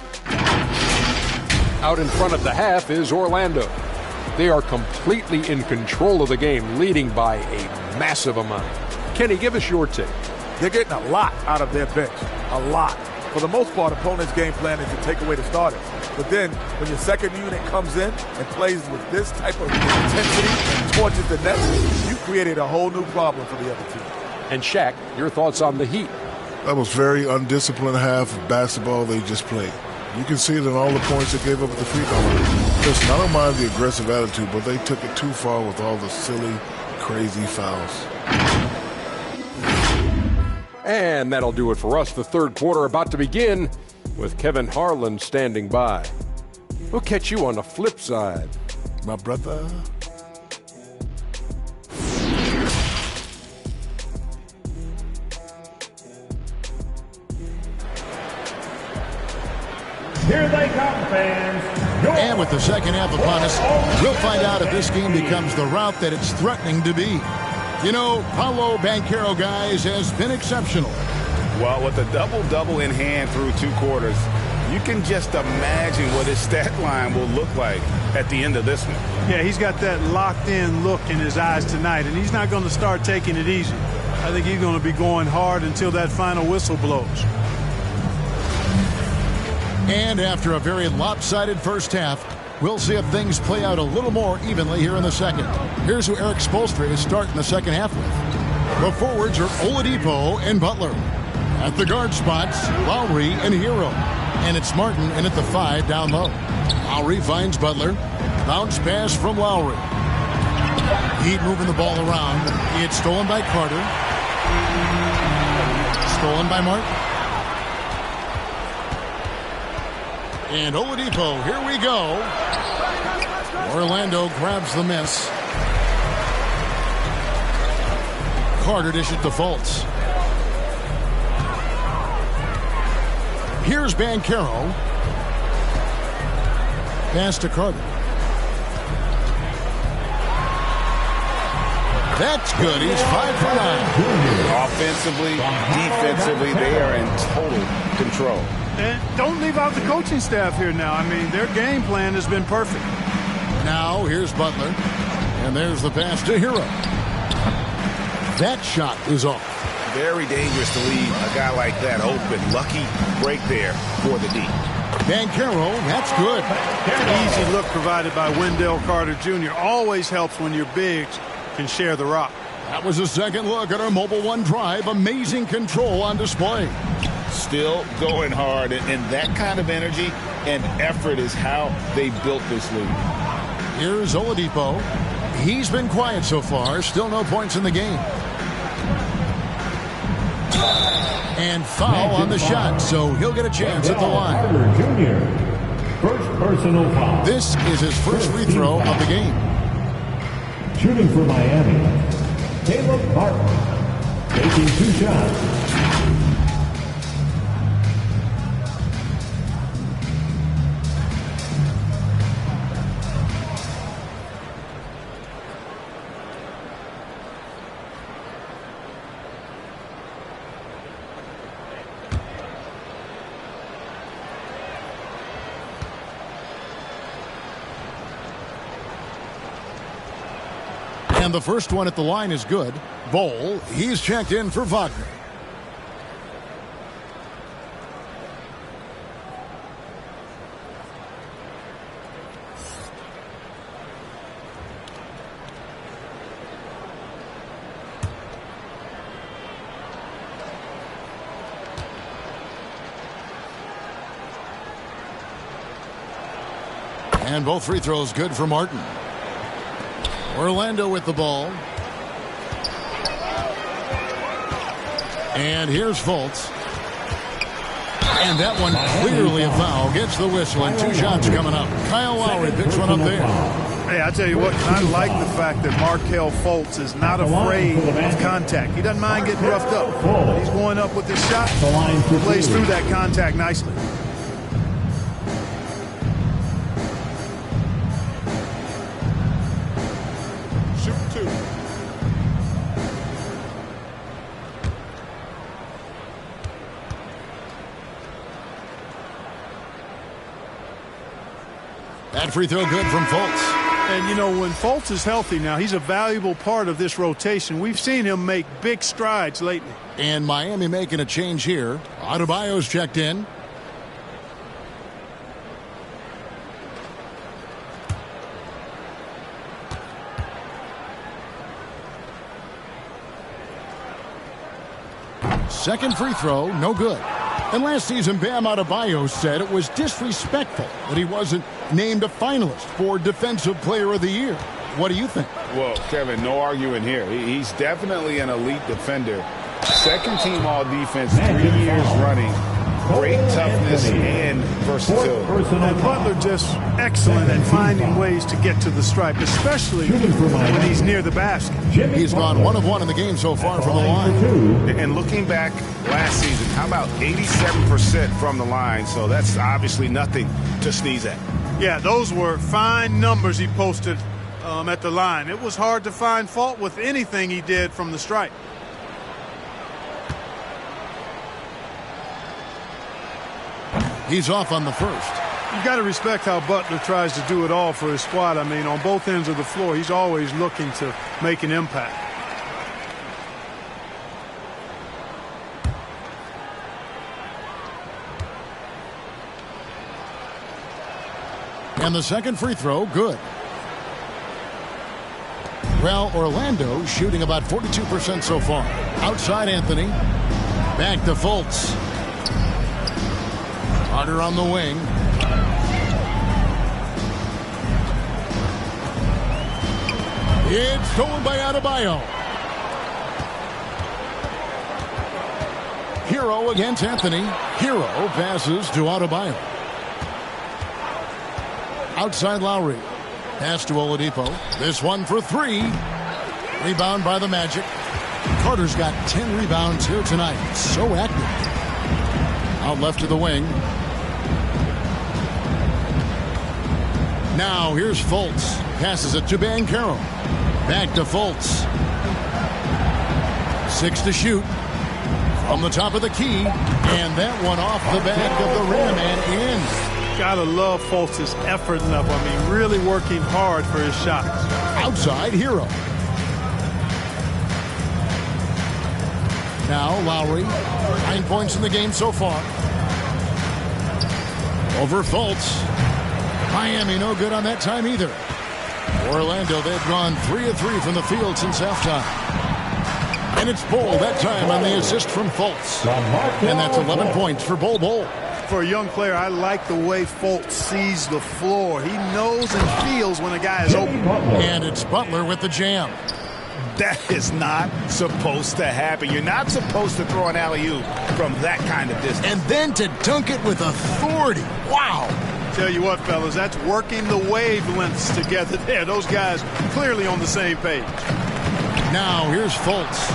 Out in front of the half is Orlando. They are completely in control of the game, leading by a massive amount. Kenny, give us your take. They're getting a lot out of their bench. A lot. For the most part, opponents' game plan is to take away the starters. But then, when your second unit comes in and plays with this type of intensity and torches the net, you created a whole new problem for the other team. And Shaq, your thoughts on the Heat? That was very undisciplined half of basketball they just played. You can see it in all the points they gave up at the free throw line. Listen, I don't mind the aggressive attitude, but they took it too far with all the silly, crazy fouls. And that'll do it for us. The third quarter about to begin with Kevin Harlan standing by. We'll catch you on the flip side, my brother. Here they come, fans. And with the second half upon us, we'll find out if this game becomes the route that it's threatening to be. You know, Paolo Banchero, guys, has been exceptional. Well, with a double-double in hand through 2 quarters, you can just imagine what his stat line will look like at the end of this one. Yeah, he's got that locked-in look in his eyes tonight, and he's not going to start taking it easy. I think he's going to be going hard until that final whistle blows. And after a very lopsided first half, we'll see if things play out a little more evenly here in the second. Here's who Eric Spoelstra is starting the second half with. The forwards are Oladipo and Butler. At the guard spots, Lowry and Hero. And it's Martin in at the 5 down low. Lowry finds Butler. Bounce pass from Lowry. Heat moving the ball around. It's stolen by Carter. Stolen by Martin. And Oladipo, here we go. Orlando grabs the miss. Carter dishes defaults. Here's Banchero. Pass to Carter. That's good. He's 5 for 9. Offensively, defensively, they are in total control. And don't leave out the coaching staff here now. I mean, their game plan has been perfect. Now, here's Butler. And there's the pass to Hero. That shot is off. Very dangerous to leave a guy like that open. Lucky break there for the D. Banchero, that's good. Easy look provided by Wendell Carter Jr. Always helps when your bigs can share the rock. That was a second look at our Mobile One drive. Amazing control on display. Still going hard, and that kind of energy and effort is how they built this league. Here's Oladipo. He's been quiet so far. Still no points in the game. And foul on the shot, so he'll get a chance at the line. First personal foul. This is his first free throw of the game. Shooting for Miami, Caleb Martin, taking 2 shots. And the first one at the line is good. Bowl, he's checked in for Wagner. And both free throws good for Martin. Orlando with the ball. And here's Fultz. And that one clearly a foul. Gets the whistle and 2 shots coming up. Kyle Lowry picks one up there. Hey, I tell you what, I like the fact that Markelle Fultz is not afraid of contact. He doesn't mind getting roughed up. He's going up with his shot. He plays through that contact nicely. That free throw good from Fultz. And, you know, when Fultz is healthy now, he's a valuable part of this rotation. We've seen him make big strides lately. And Miami making a change here. Adebayo's checked in. Second free throw, no good. And last season, Bam Adebayo said it was disrespectful that he wasn't named a finalist for Defensive Player of the Year. What do you think? Well, Kevin, no arguing here. He's definitely an elite defender. Second team all defense, 3 years running. Great toughness and versatility. And Butler just excellent at finding ways to get to the stripe, especially when he's near the basket. He's gone 1 of 1 in the game so far from the line. And looking back last season, how about 87% from the line? So that's obviously nothing to sneeze at. Yeah, those were fine numbers he posted at the line. It was hard to find fault with anything he did from the stripe. He's off on the first. You got to respect how Butler tries to do it all for his squad. I mean, on both ends of the floor, he's always looking to make an impact. And the second free throw, good. Well, Orlando shooting about 42% so far. Outside Anthony. Back to Fultz. Carter on the wing. It's stolen by Adebayo. Hero against Anthony. Hero passes to Adebayo. Outside Lowry. Pass to Oladipo. This one for 3. Rebound by the Magic. Carter's got 10 rebounds here tonight. So active. Out left to the wing. Now here's Fultz. Passes it to Banchero. Back to Fultz. 6 to shoot. From the top of the key. And that one off the back of the rim and in. Gotta love Fultz's effort level. I mean, really working hard for his shots. Outside Hero. Now Lowry. 9 points in the game so far. Over Fultz. Miami no good on that time either. Orlando, they've gone 3 of 3 from the field since halftime. And it's Bol that time on the assist from Fultz. And that's 11 points for Bol. For a young player, I like the way Fultz sees the floor. He knows and feels when a guy is open. And it's Butler with the jam. That is not supposed to happen. You're not supposed to throw an alley-oop from that kind of distance. And then to dunk it with authority. Wow. Tell you what, fellas, that's working the wavelengths together there. Those guys clearly on the same page. Now here's Fultz.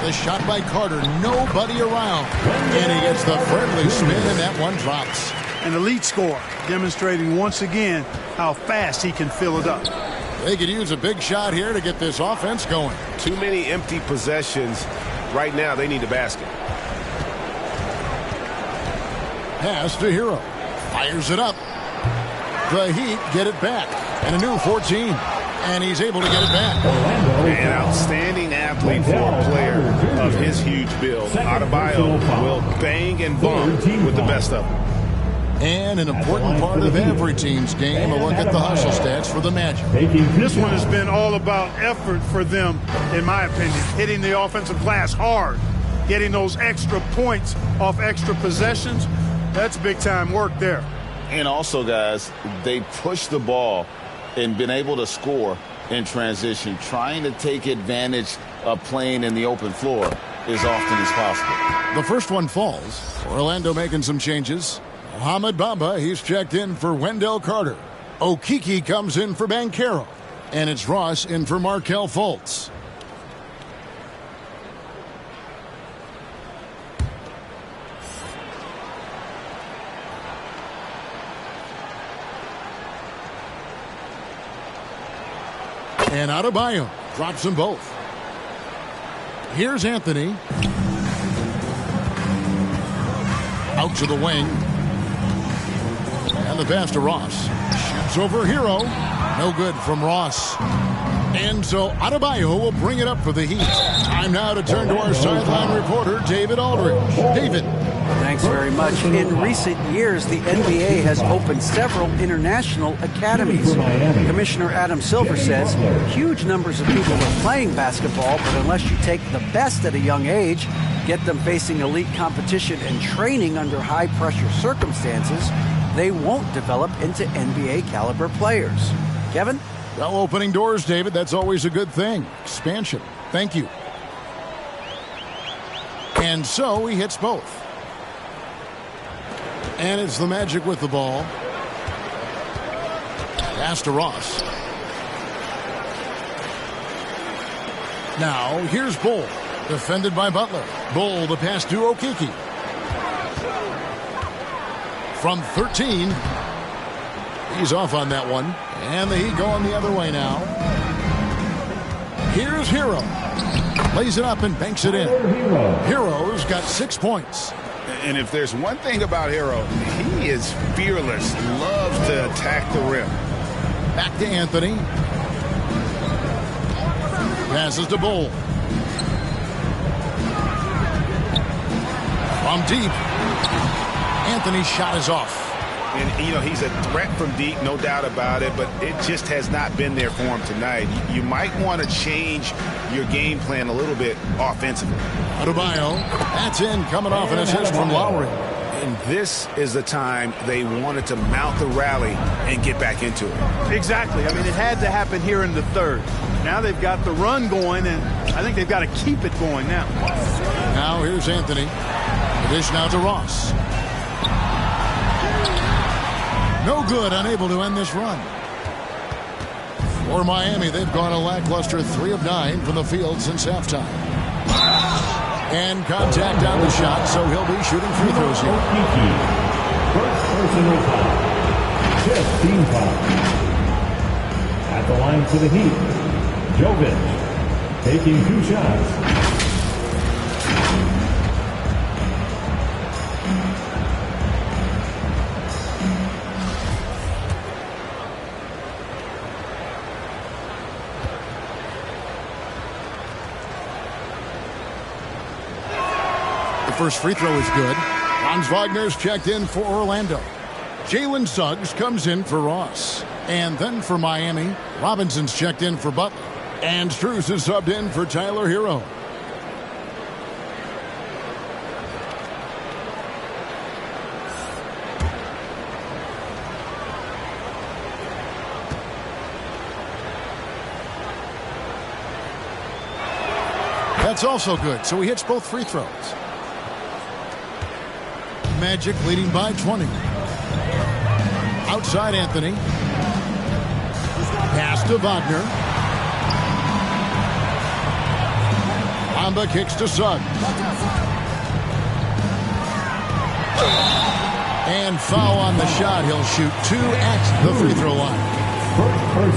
The shot by Carter. Nobody around. And he gets the friendly spin, and that one drops. An elite scorer, demonstrating once again how fast he can fill it up. They could use a big shot here to get this offense going. Too many empty possessions. Right now, they need a basket. Pass to Hero. Fires it up. The Heat get it back. And a new 14. And he's able to get it back. An outstanding athlete for a player of his huge build. Adebayo will bang and bump with the best of them. And an important part of every team's game, a look at the hustle stats for the Magic. This one has been all about effort for them, in my opinion. Hitting the offensive glass hard. Getting those extra points off extra possessions. That's big-time work there. And also, guys, they push the ball and been able to score in transition, trying to take advantage of playing in the open floor as often as possible. The first one falls. Orlando making some changes. Mohamed Bamba, he's checked in for Wendell Carter. Okeke comes in for Banchero. And it's Ross in for Markelle Fultz. And Adebayo drops them both. Here's Anthony. Out to the wing. And the pass to Ross. Shoots over Hero. No good from Ross. And so Adebayo will bring it up for the Heat. Time now to turn to our sideline reporter, David Aldridge. David. Thanks very much. In recent years, the NBA has opened several international academies. Commissioner Adam Silver says huge numbers of people are playing basketball, but unless you take the best at a young age, Get them facing elite competition and training under high-pressure circumstances, they won't develop into NBA-caliber players. Kevin? Well, opening doors, David, that's always a good thing. Expansion. Thank you. And so he hits both. And it's the Magic with the ball. Pass to Ross. Now, here's Bull. Defended by Butler. Bull, the pass to Okeke. From 13. He's off on that one. And the Heat going the other way now. Here's Hero. Lays it up and banks it in. Hero's got 6 points. And if there's one thing about Hero, he is fearless. Loves to attack the rim. Back to Anthony. Passes to Bull. From deep. Anthony's shot is off. And, you know, he's a threat from deep, no doubt about it, but it just has not been there for him tonight. You might want to change your game plan a little bit offensively. Adebayo, that's in, coming off an assist from Lowry. And this is the time they wanted to mount the rally and get back into it. Exactly. I mean, it had to happen here in the third. Now they've got the run going, and I think they've got to keep it going now. Now here's Anthony. The dish now to Ross. No good, unable to end this run. For Miami, they've gone a lackluster 3 of 9 from the field since halftime. And contact on the shot, so he'll be shooting free throws here. First personal foul. Just team foul. At the line for the Heat, Jovic taking 2 shots. First free throw is good. Franz Wagner's checked in for Orlando. Jalen Suggs comes in for Ross. And then for Miami, Robinson's checked in for Butler. And Strus is subbed in for Tyler Hero. That's also good, so he hits both free throws. Magic leading by 20. Outside Anthony. Pass to Wagner. Amba kicks to Suggs. And foul on the shot. He'll shoot 2 at the free throw line.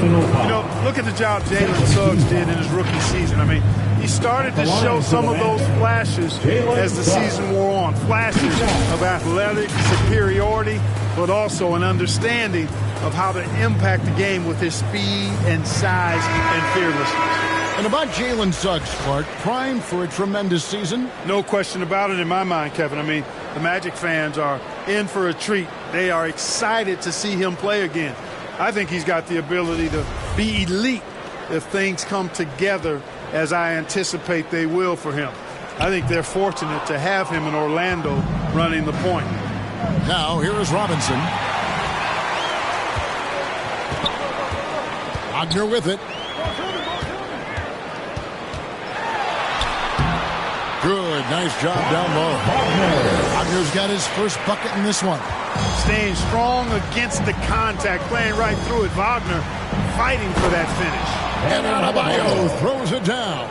You know, look at the job Jalen Suggs did in his rookie season. I mean, he started to show some of those flashes as the season wore on. Flashes of athletic superiority, but also an understanding of how to impact the game with his speed and size and fearlessness. And about Jalen Suggs, Clark, primed for a tremendous season. No question about it in my mind, Kevin. I mean, the Magic fans are in for a treat. They are excited to see him play again. I think he's got the ability to be elite if things come together as I anticipate they will for him. I think they're fortunate to have him in Orlando running the point. Now, here is Robinson. Wagner with it. Good, nice job down low. Wagner's got his first bucket in this one. Staying strong against the contact, playing right through it. Wagner fighting for that finish. And Adebayo throws it down.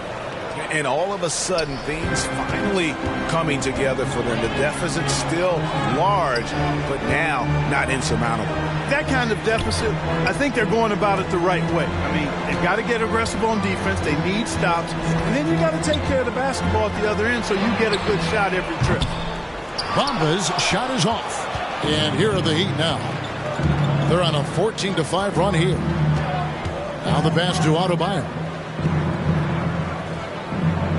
And all of a sudden, things finally coming together for them. The deficit's still large, but now not insurmountable. That kind of deficit, I think they're going about it the right way. I mean, they've got to get aggressive on defense. They need stops. And then you got to take care of the basketball at the other end so you get a good shot every trip. Bamba's shot is off. And here are the Heat now. They're on a 14-5 run here. Now the pass to Adebayo.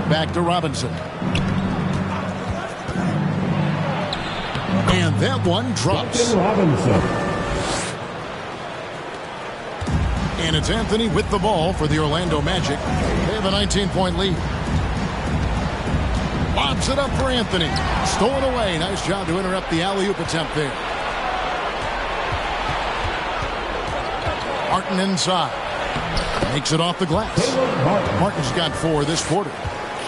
Back to Robinson. And that one drops. And it's Anthony with the ball for the Orlando Magic. They have a 19-point lead. Lobs it up for Anthony. Stolen away. Nice job to interrupt the alley-oop attempt there. Martin inside. Makes it off the glass. Martin's got 4 this quarter.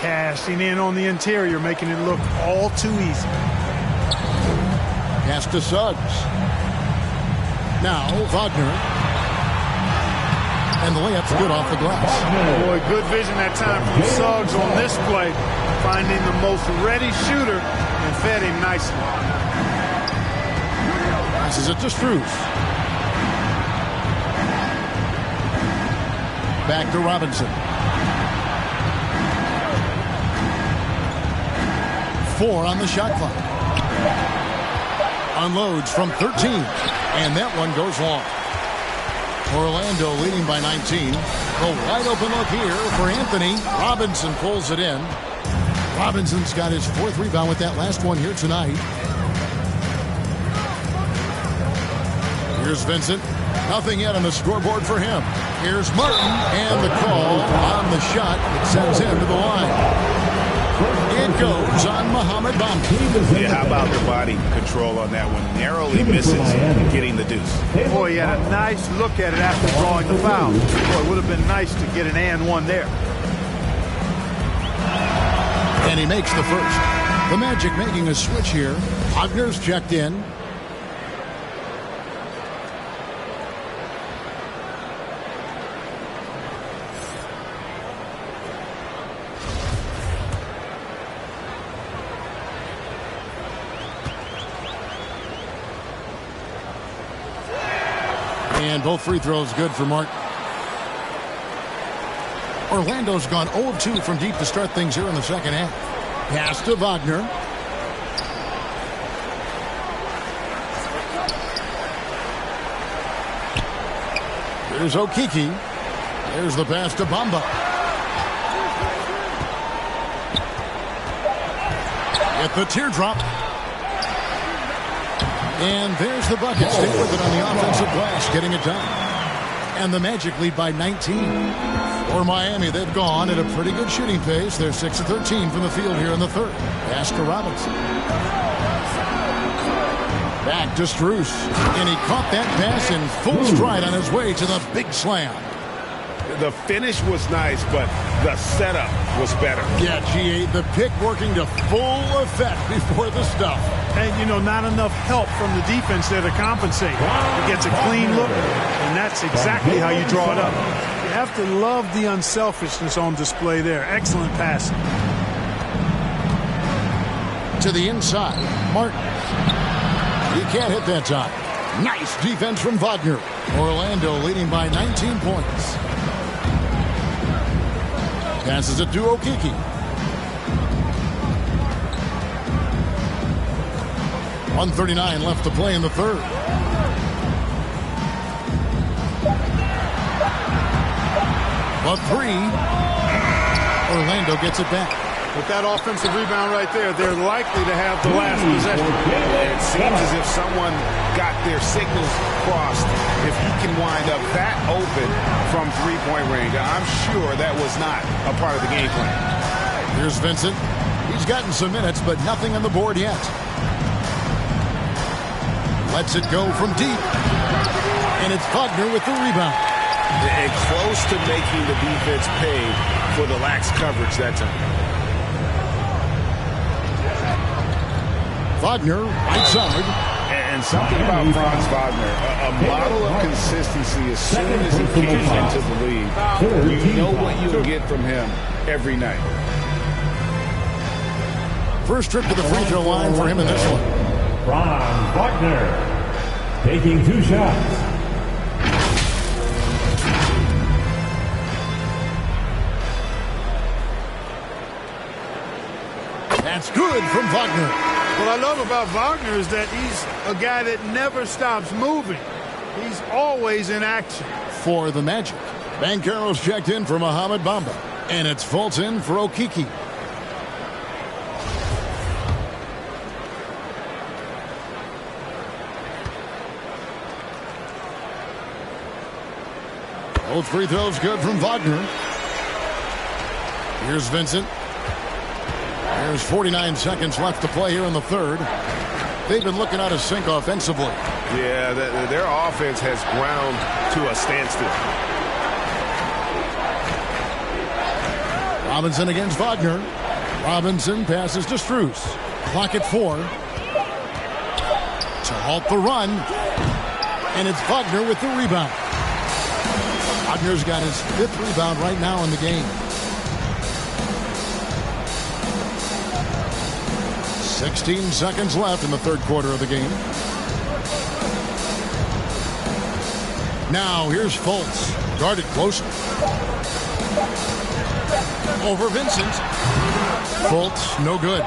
Cashing in on the interior, making it look all too easy. Pass to Suggs. Now Wagner. And the layup's good off the glass. Boy, good vision that time from Suggs on this play. Finding the most ready shooter and fed him nicely. Passes it to Strus. Back to Robinson. 4 on the shot clock. Unloads from 13. And that one goes long. Orlando leading by 19. A wide open look here for Anthony. Robinson pulls it in. Robinson's got his 4th rebound with that last one here tonight. Here's Vincent. Nothing yet on the scoreboard for him. Here's Martin, and the call on the shot that sends him to the line. It goes on Mohamed Bamba. Yeah, how about the body control on that one? Narrowly misses getting the deuce. Boy, he had a nice look at it after drawing the foul. Boy, it would have been nice to get an and one there. And he makes the first. The Magic making a switch here. Wagner's checked in. And both free throws good for Martin. Orlando's gone 0 of 2 from deep to start things here in the second half. Pass to Wagner. Here's Okeke. There's the pass to Bamba. Get the teardrop. And there's the bucket. Stay with it on the offensive glass, getting it done. And the Magic lead by 19. For Miami, they've gone at a pretty good shooting pace. They're 6 of 13 from the field here in the third. Pass to Robinson. Back to Strus. And he caught that pass in full stride on his way to the big slam. The finish was nice, but the setup was better. Yeah, GA, the pick working to full effect before the stuff. And, you know, not enough help from the defense there to compensate. He gets a clean look, and that's exactly how you draw it up. You have to love the unselfishness on display there. Excellent passing. To the inside, Martin. He can't hit that time. Nice defense from Wagner. Orlando leading by 19 points. Passes it to Okeke. .139 left to play in the third. But 3. Orlando gets it back. With that offensive rebound right there, they're likely to have the last possession. It seems as if someone got their signals crossed. If he can wind up that open from three-point range, I'm sure that was not a part of the game plan. Here's Vincent. He's gotten some minutes, but nothing on the board yet. Lets it go from deep. And it's Wagner with the rebound. And close to making the defense pay for the lax coverage that time. Wagner, right side. And something about Franz Wagner, a model of consistency. As soon as he came into the league, you know what you'll get from him every night. First trip to the free throw line for him in this one. Franz Wagner taking 2 shots. That's good from Wagner. What I love about Wagner is that he's a guy that never stops moving. He's always in action. For the Magic, Banchero's checked in for Mohamed Bamba. And it's Fulton for Okeke. Both free throws good from Wagner. Here's Vincent. There's 49 seconds left to play here in the third. They've been looking out of sync offensively. Yeah, their offense has ground to a standstill. Robinson against Wagner. Robinson passes to Strus. Clock at 4. To halt the run. And it's Wagner with the rebound. Wagner's got his 5th rebound right now in the game. 16 seconds left in the third quarter of the game. Now here's Fultz. Guarded closely. Over Vincent. Fultz, no good.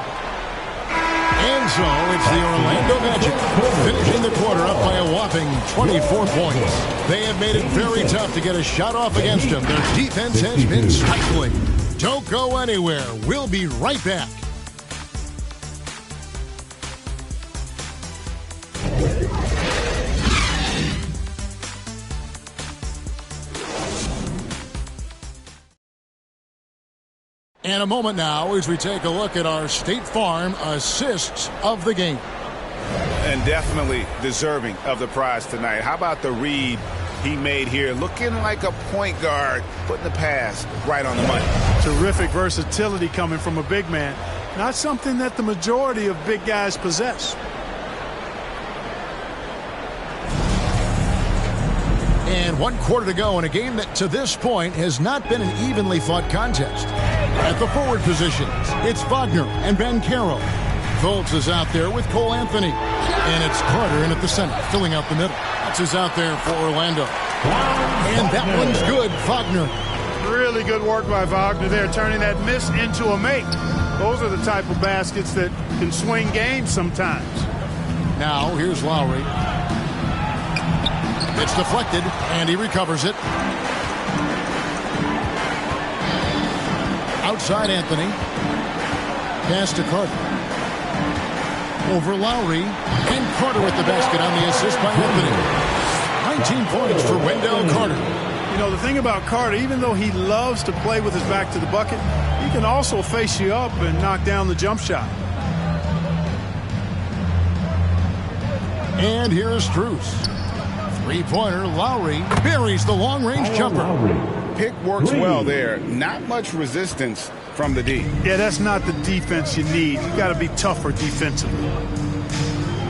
And so it's the Orlando Magic finishing the quarter up by a whopping 24 points. They have made it very tough to get a shot off against them. Their defense has been stifling. Don't go anywhere. We'll be right back. And a moment now as we take a look at our State Farm assists of the game. And definitely deserving of the prize tonight. How about the read he made here? Looking like a point guard, putting the pass right on the money. Terrific versatility coming from a big man. Not something that the majority of big guys possess. And 1 quarter to go in a game that to this point has not been an evenly fought contest. At the forward positions, it's Wagner and Banchero. Fultz is out there with Cole Anthony. And it's Carter in at the center, filling out the middle. Fultz is out there for Orlando. And that one's good, Wagner. Really good work by Wagner there, turning that miss into a make. Those are the type of baskets that can swing games sometimes. Now, here's Lowry. It's deflected, and he recovers it. Outside Anthony. Pass to Carter. Over Lowry. And Carter with the basket on the assist by Anthony. 19 points for Wendell Carter. You know, the thing about Carter, even though he loves to play with his back to the bucket, he can also face you up and knock down the jump shot. And here is Strus. Three-pointer, Lowry buries the long-range jumper. Pick works well there. Not much resistance from the D. Yeah, that's not the defense you need. You got to be tougher defensively.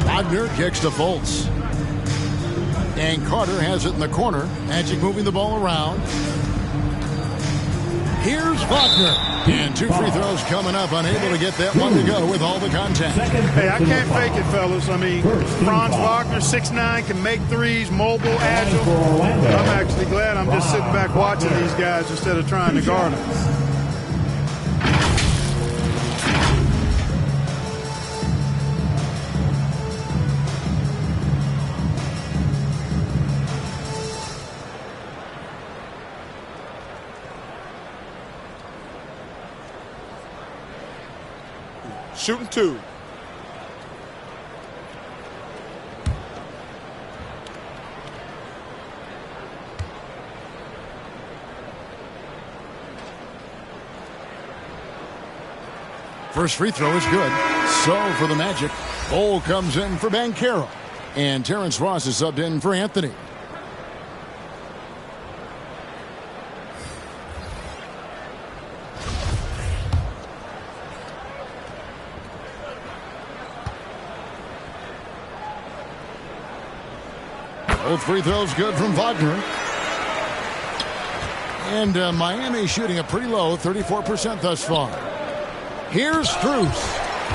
Wagner kicks to Fultz. And Carter has it in the corner. Magic moving the ball around. Here's Wagner. And 2 free throws coming up. Unable to get that one to go with all the contact. Hey, I can't fake it, fellas. I mean, Franz Wagner, 6'9", can make threes, mobile, agile. I'm actually glad I'm just sitting back watching these guys instead of trying to guard them. Shooting 2. First free throw is good. So for the Magic, Cole comes in for Banchero. And Terrence Ross is subbed in for Anthony. Both free throws good from Wagner. And Miami shooting a pretty low 34% thus far. Here's Strus.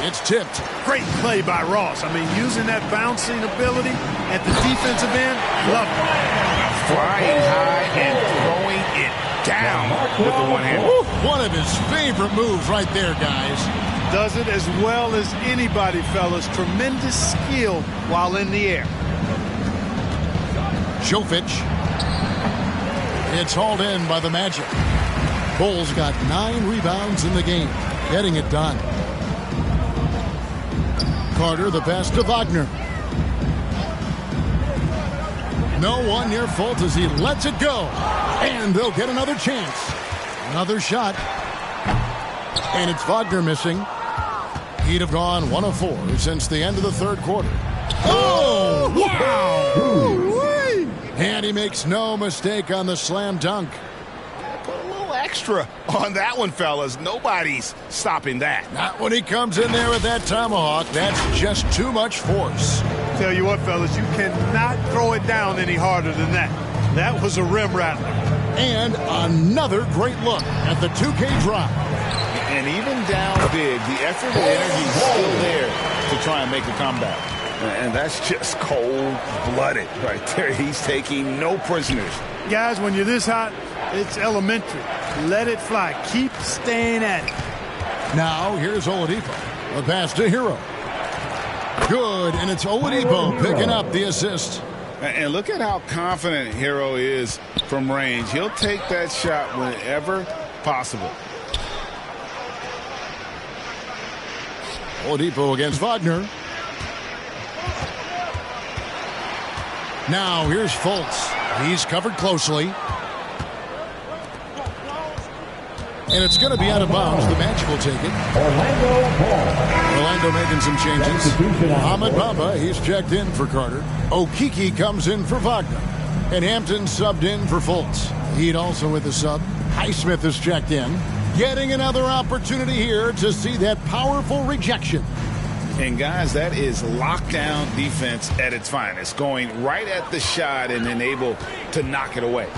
It's tipped. Great play by Ross. I mean, using that bouncing ability at the defensive end, love it. Flying high and throwing it down with the one hand. One of his favorite moves right there, guys. Does it as well as anybody, fellas. Tremendous skill while in the air. Jovic. It's hauled in by the Magic. Bulls got 9 rebounds in the game, getting it done. Carter, the pass to Wagner. No one near Fultz as he lets it go. And they'll get another chance. Another shot. And it's Wagner missing. Heat have gone 1 of 4 since the end of the third quarter. Oh, wow! And he makes no mistake on the slam dunk. Put a little extra on that one, fellas. Nobody's stopping that. Not when he comes in there with that tomahawk. That's just too much force. Tell you what, fellas, you cannot throw it down any harder than that. That was a rim rattler. And another great look at the 2K drive. And even down big, the effort and energy is still there to try and make a comeback. And that's just cold-blooded right there. He's taking no prisoners. Guys, when you're this hot, it's elementary. Let it fly. Keep staying at it. Now, here's Oladipo. The pass to Hero. Good, and it's Oladipo picking up the assist. And look at how confident Hero is from range. He'll take that shot whenever possible. Oladipo against Wagner. Now here's Fultz. He's covered closely. And it's going to be out of bounds. The Magic will take it. Orlando making some changes. Ahmed Bamba, he's checked in for Carter. Okeke comes in for Wagner. And Hampton subbed in for Fultz. Heat also with the sub. Highsmith is checked in. Getting another opportunity here to see that powerful rejection. And guys, that is lockdown defense at its finest. Going right at the shot and then able to knock it away.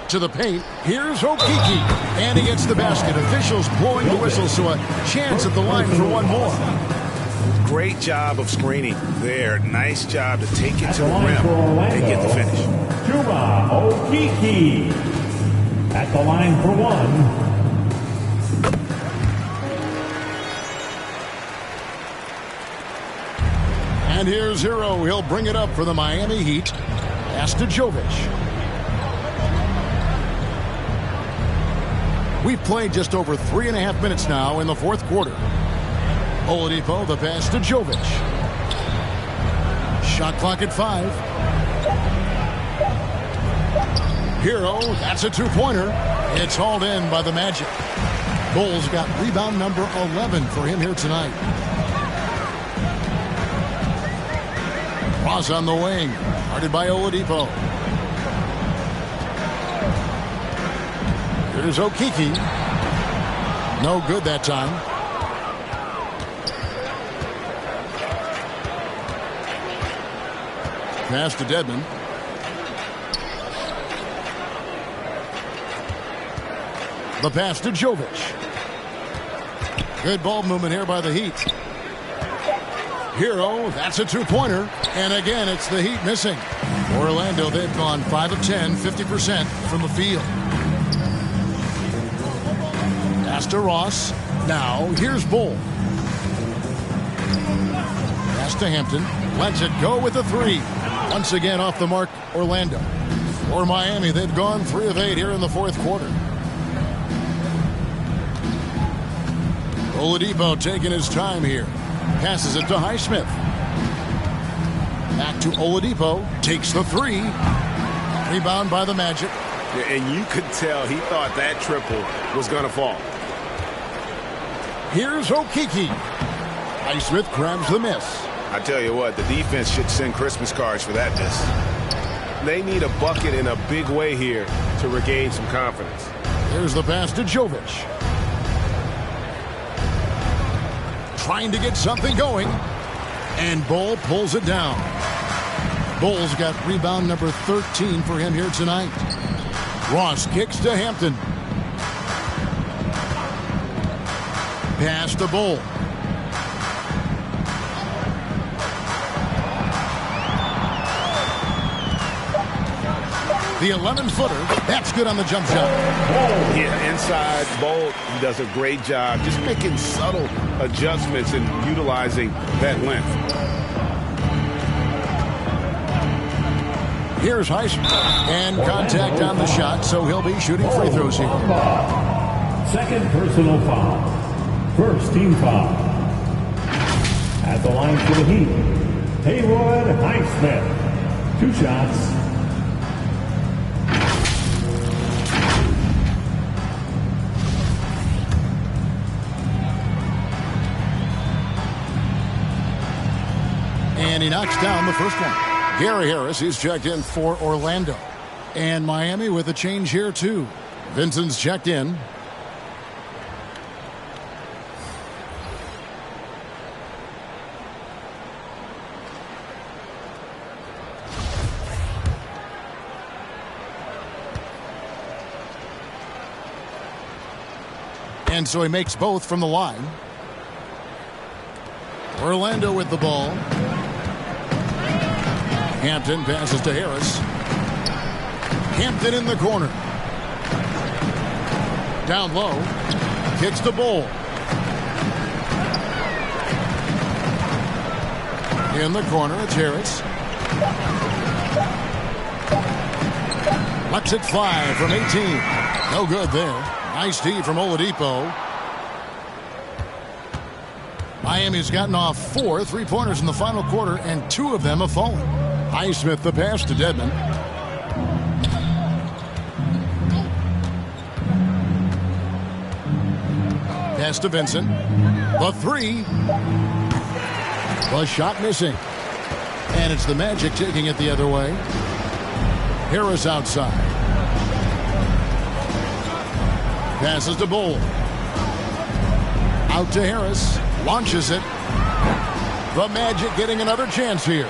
To the paint, here's Okeke. And he gets the basket. Officials blowing the whistle, so a chance at the line for one more. Great job of screening there. Nice job to take it to the rim and get the finish. Chuma Okeke at the line for one. And here's Hero. He'll bring it up for the Miami Heat. Pass to Jovic. We've played just over 3.5 minutes now in the fourth quarter. Oladipo, the pass to Jovic. Shot clock at 5. Hero, that's a two-pointer. It's hauled in by the Magic. Bulls got rebound number 11 for him here tonight. Ross on the wing, guarded by Oladipo. Here's Okeke. No good that time. Pass to Dedmon. The pass to Jovic. Good ball movement here by the Heat. Hero, that's a two-pointer. And again, it's the Heat missing. Orlando, they've gone 5 of 10, 50% from the field. Pass to Ross. Now, here's Bull. Pass to Hampton. Lets it go with the 3. Once again off the mark, Orlando. For Miami, they've gone 3 of 8 here in the fourth quarter. Oladipo taking his time here. Passes it to Highsmith. Back to Oladipo. Takes the 3. Rebound by the Magic. And you could tell he thought that triple was going to fall. Here's Okeke. Highsmith grabs the miss. I tell you what, the defense should send Christmas cards for that miss. They need a bucket in a big way here to regain some confidence. Here's the pass to Jovic. Trying to get something going. And Bull pulls it down. Bull's got rebound number 13 for him here tonight. Ross kicks to Hampton. Pass to Bull. The 11-footer. That's good on the jump shot. Yeah, inside, Bull does a great job just making subtle adjustments and utilizing that length. Here's Highsmith. And contact on the shot, so he'll be shooting free throws here. Second personal foul. First team foul. At the line for the Heat, Haywood Highsmith. 2 shots. And he knocks down the first one. Gary Harris, he's checked in for Orlando. And Miami with a change here, too. Vincent's checked in. And so he makes both from the line. Orlando with the ball. Hampton passes to Harris. Hampton in the corner. Down low. Kicks the ball. In the corner, it's Harris. Lets it fly from 18. No good there. Nice D from Oladipo. Miami's gotten off 4 3-pointers in the final quarter, and 2 of them have fallen. Highsmith the pass to Dedmon. Pass to Vincent. The 3. The shot missing. And it's the Magic taking it the other way. Harris outside. Passes to Bull. Out to Harris. Launches it. The Magic getting another chance here.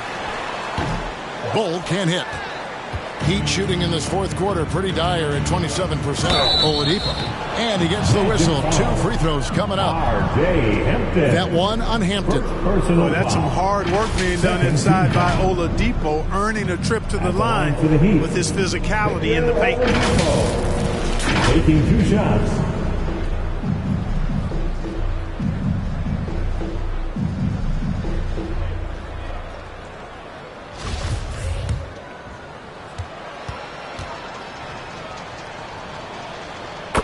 Bull can't hit. Heat shooting in this fourth quarter pretty dire at 27%. Oladipo. And he gets the whistle. 2 free throws coming up. That one on Hampton. Boy, that's some hard work being done inside by Oladipo, earning a trip to the line with his physicality in the paint. Taking 2 shots.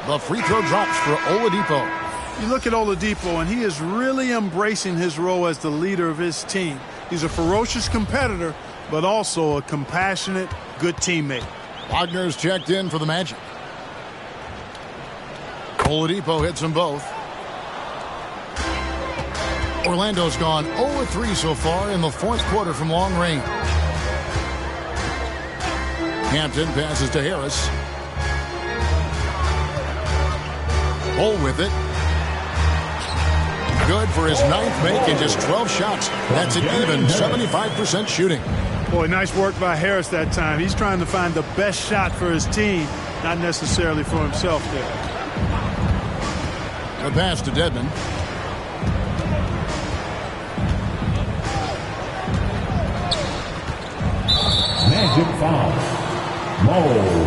The free throw drops for Oladipo. You look at Oladipo, and he is really embracing his role as the leader of his team. He's a ferocious competitor, but also a compassionate, good teammate. Wagner's checked in for the Magic. Oladipo hits them both. Orlando's gone 0-3 so far in the fourth quarter from long range. Hampton passes to Harris. Bull with it. Good for his 9th make in just 12 shots. That's an even 75% shooting. Boy, nice work by Harris that time. He's trying to find the best shot for his team, not necessarily for himself there. The pass to Dedmon. Magic foul. Mo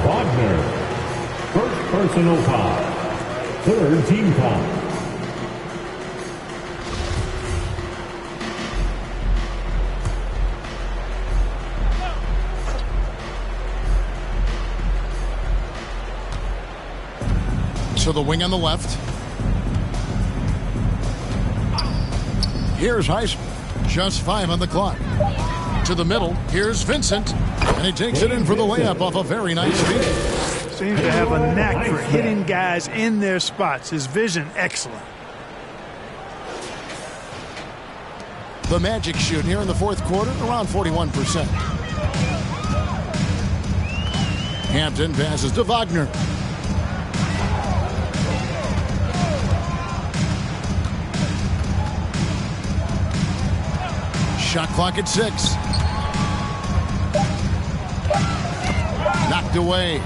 Wagner. First personal foul. 3rd team foul. To the wing on the left. Here's Highsmith. Just 5 on the clock. To the middle. Here's Vincent. And he takes it in for the layup off a very nice feed. Seems to have a knack for hitting guys in their spots. His vision, excellent. The Magic shoot here in the fourth quarter, around 41%. Hampton passes to Wagner. Shot clock at 6. Knocked away.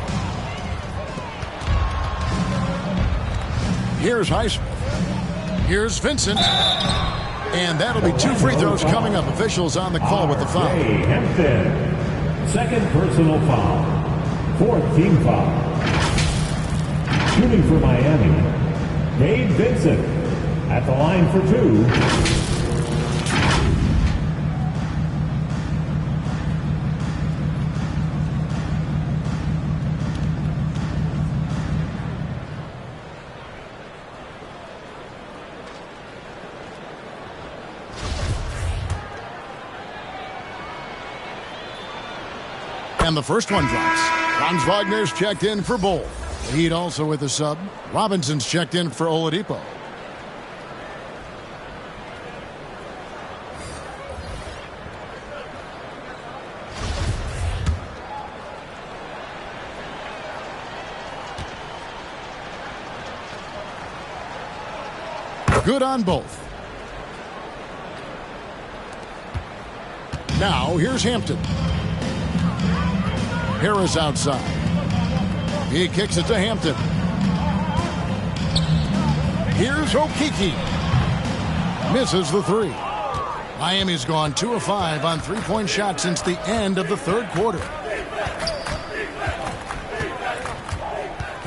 Here's Highsmith. Here's Vincent. And that'll be 2 free throws coming up. Officials on the call with the foul. Hampton. 2nd personal foul. 4th team foul. Shooting for Miami. Gabe Vincent. At the line for 2. And the first one drops. Franz Wagner's checked in for Bull. The Heat also with a sub. Robinson's checked in for Oladipo. Good on both. Now, here's Hampton. Harris outside. He kicks it to Hampton. Here's Okeke. Misses the three. Miami's gone 2 of 5 on three-point shots since the end of the third quarter.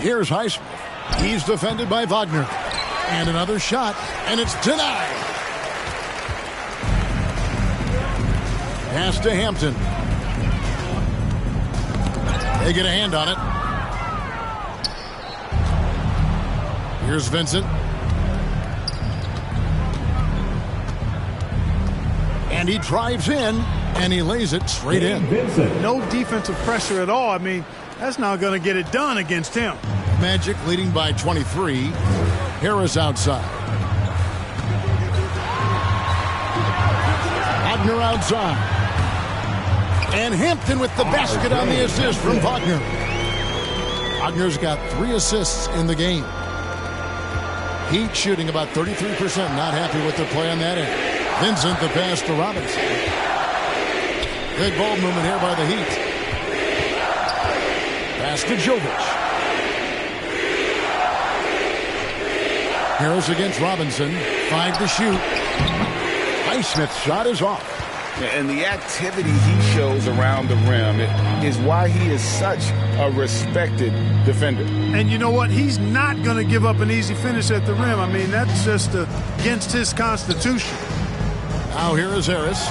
Here's Highsmith. He's defended by Wagner. And another shot, and it's denied. Pass to Hampton. They get a hand on it. Here's Vincent. And he drives in, and he lays it straight in. No defensive pressure at all. I mean, that's not going to get it done against him. Magic leading by 23. Harris outside. Wagner outside. And Hampton with the basket on the assist from Wagner. Wagner's got 3 assists in the game. Heat shooting about 33%. Not happy with their play on that end. Vincent the pass to Robinson. Good ball movement here by the Heat. Pass to Jovic. Harris against Robinson. 5 to shoot. Highsmith's shot is off. And the activity he shows around the rim is why he is such a respected defender. And you know what? He's not going to give up an easy finish at the rim. I mean, that's just against his constitution. Now here is Harris.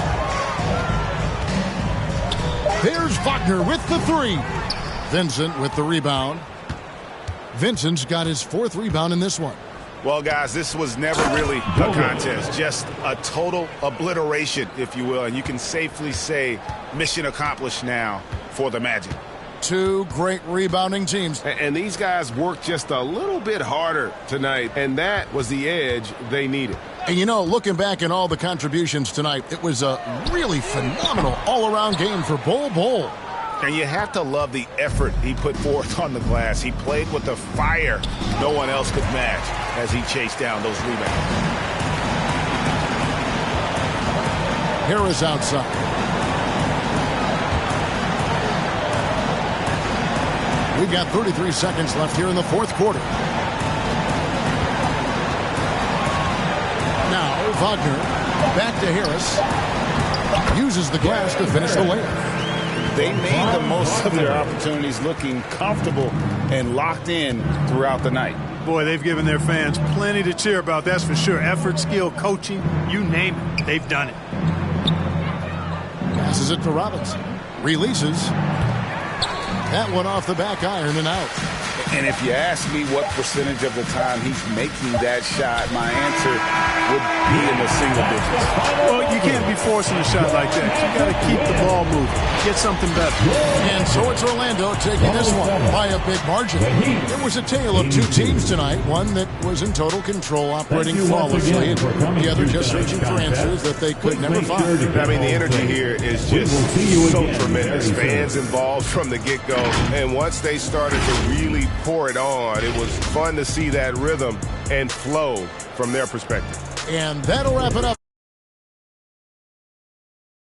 There's Wagner with the 3. Vincent with the rebound. Vincent's got his 4th rebound in this one. Well, guys, this was never really a contest, just a total obliteration, if you will. And you can safely say mission accomplished now for the Magic. 2 great rebounding teams. And these guys worked just a little bit harder tonight, and that was the edge they needed. And, you know, looking back at all the contributions tonight, it was a really phenomenal all-around game for Bol. And you have to love the effort he put forth on the glass. He played with the fire no one else could match as he chased down those rebounds. Harris outside. We've got 33 seconds left here in the 4th quarter. Now, Wagner back to Harris. Uses the glass to finish the layup. They made the most of their opportunities, looking comfortable and locked in throughout the night. Boy, they've given their fans plenty to cheer about, that's for sure. Effort, skill, coaching, you name it, they've done it. Passes it to Robinson. Releases. That one off the back iron and out. And if you ask me what percentage of the time he's making that shot, my answer would be in the single digits. Well, you can't be forcing a shot like that. You got to keep the ball moving. Get something better. And so it's Orlando taking this one by a big margin. It was a tale of 2 teams tonight. One that was in total control, operating flawlessly, and the other just searching for answers that they could never find. I mean, the energy here is just so tremendous. Fans involved from the get-go. And once they started to really pour it on, it was fun to see that rhythm and flow from their perspective. And that'll wrap it up.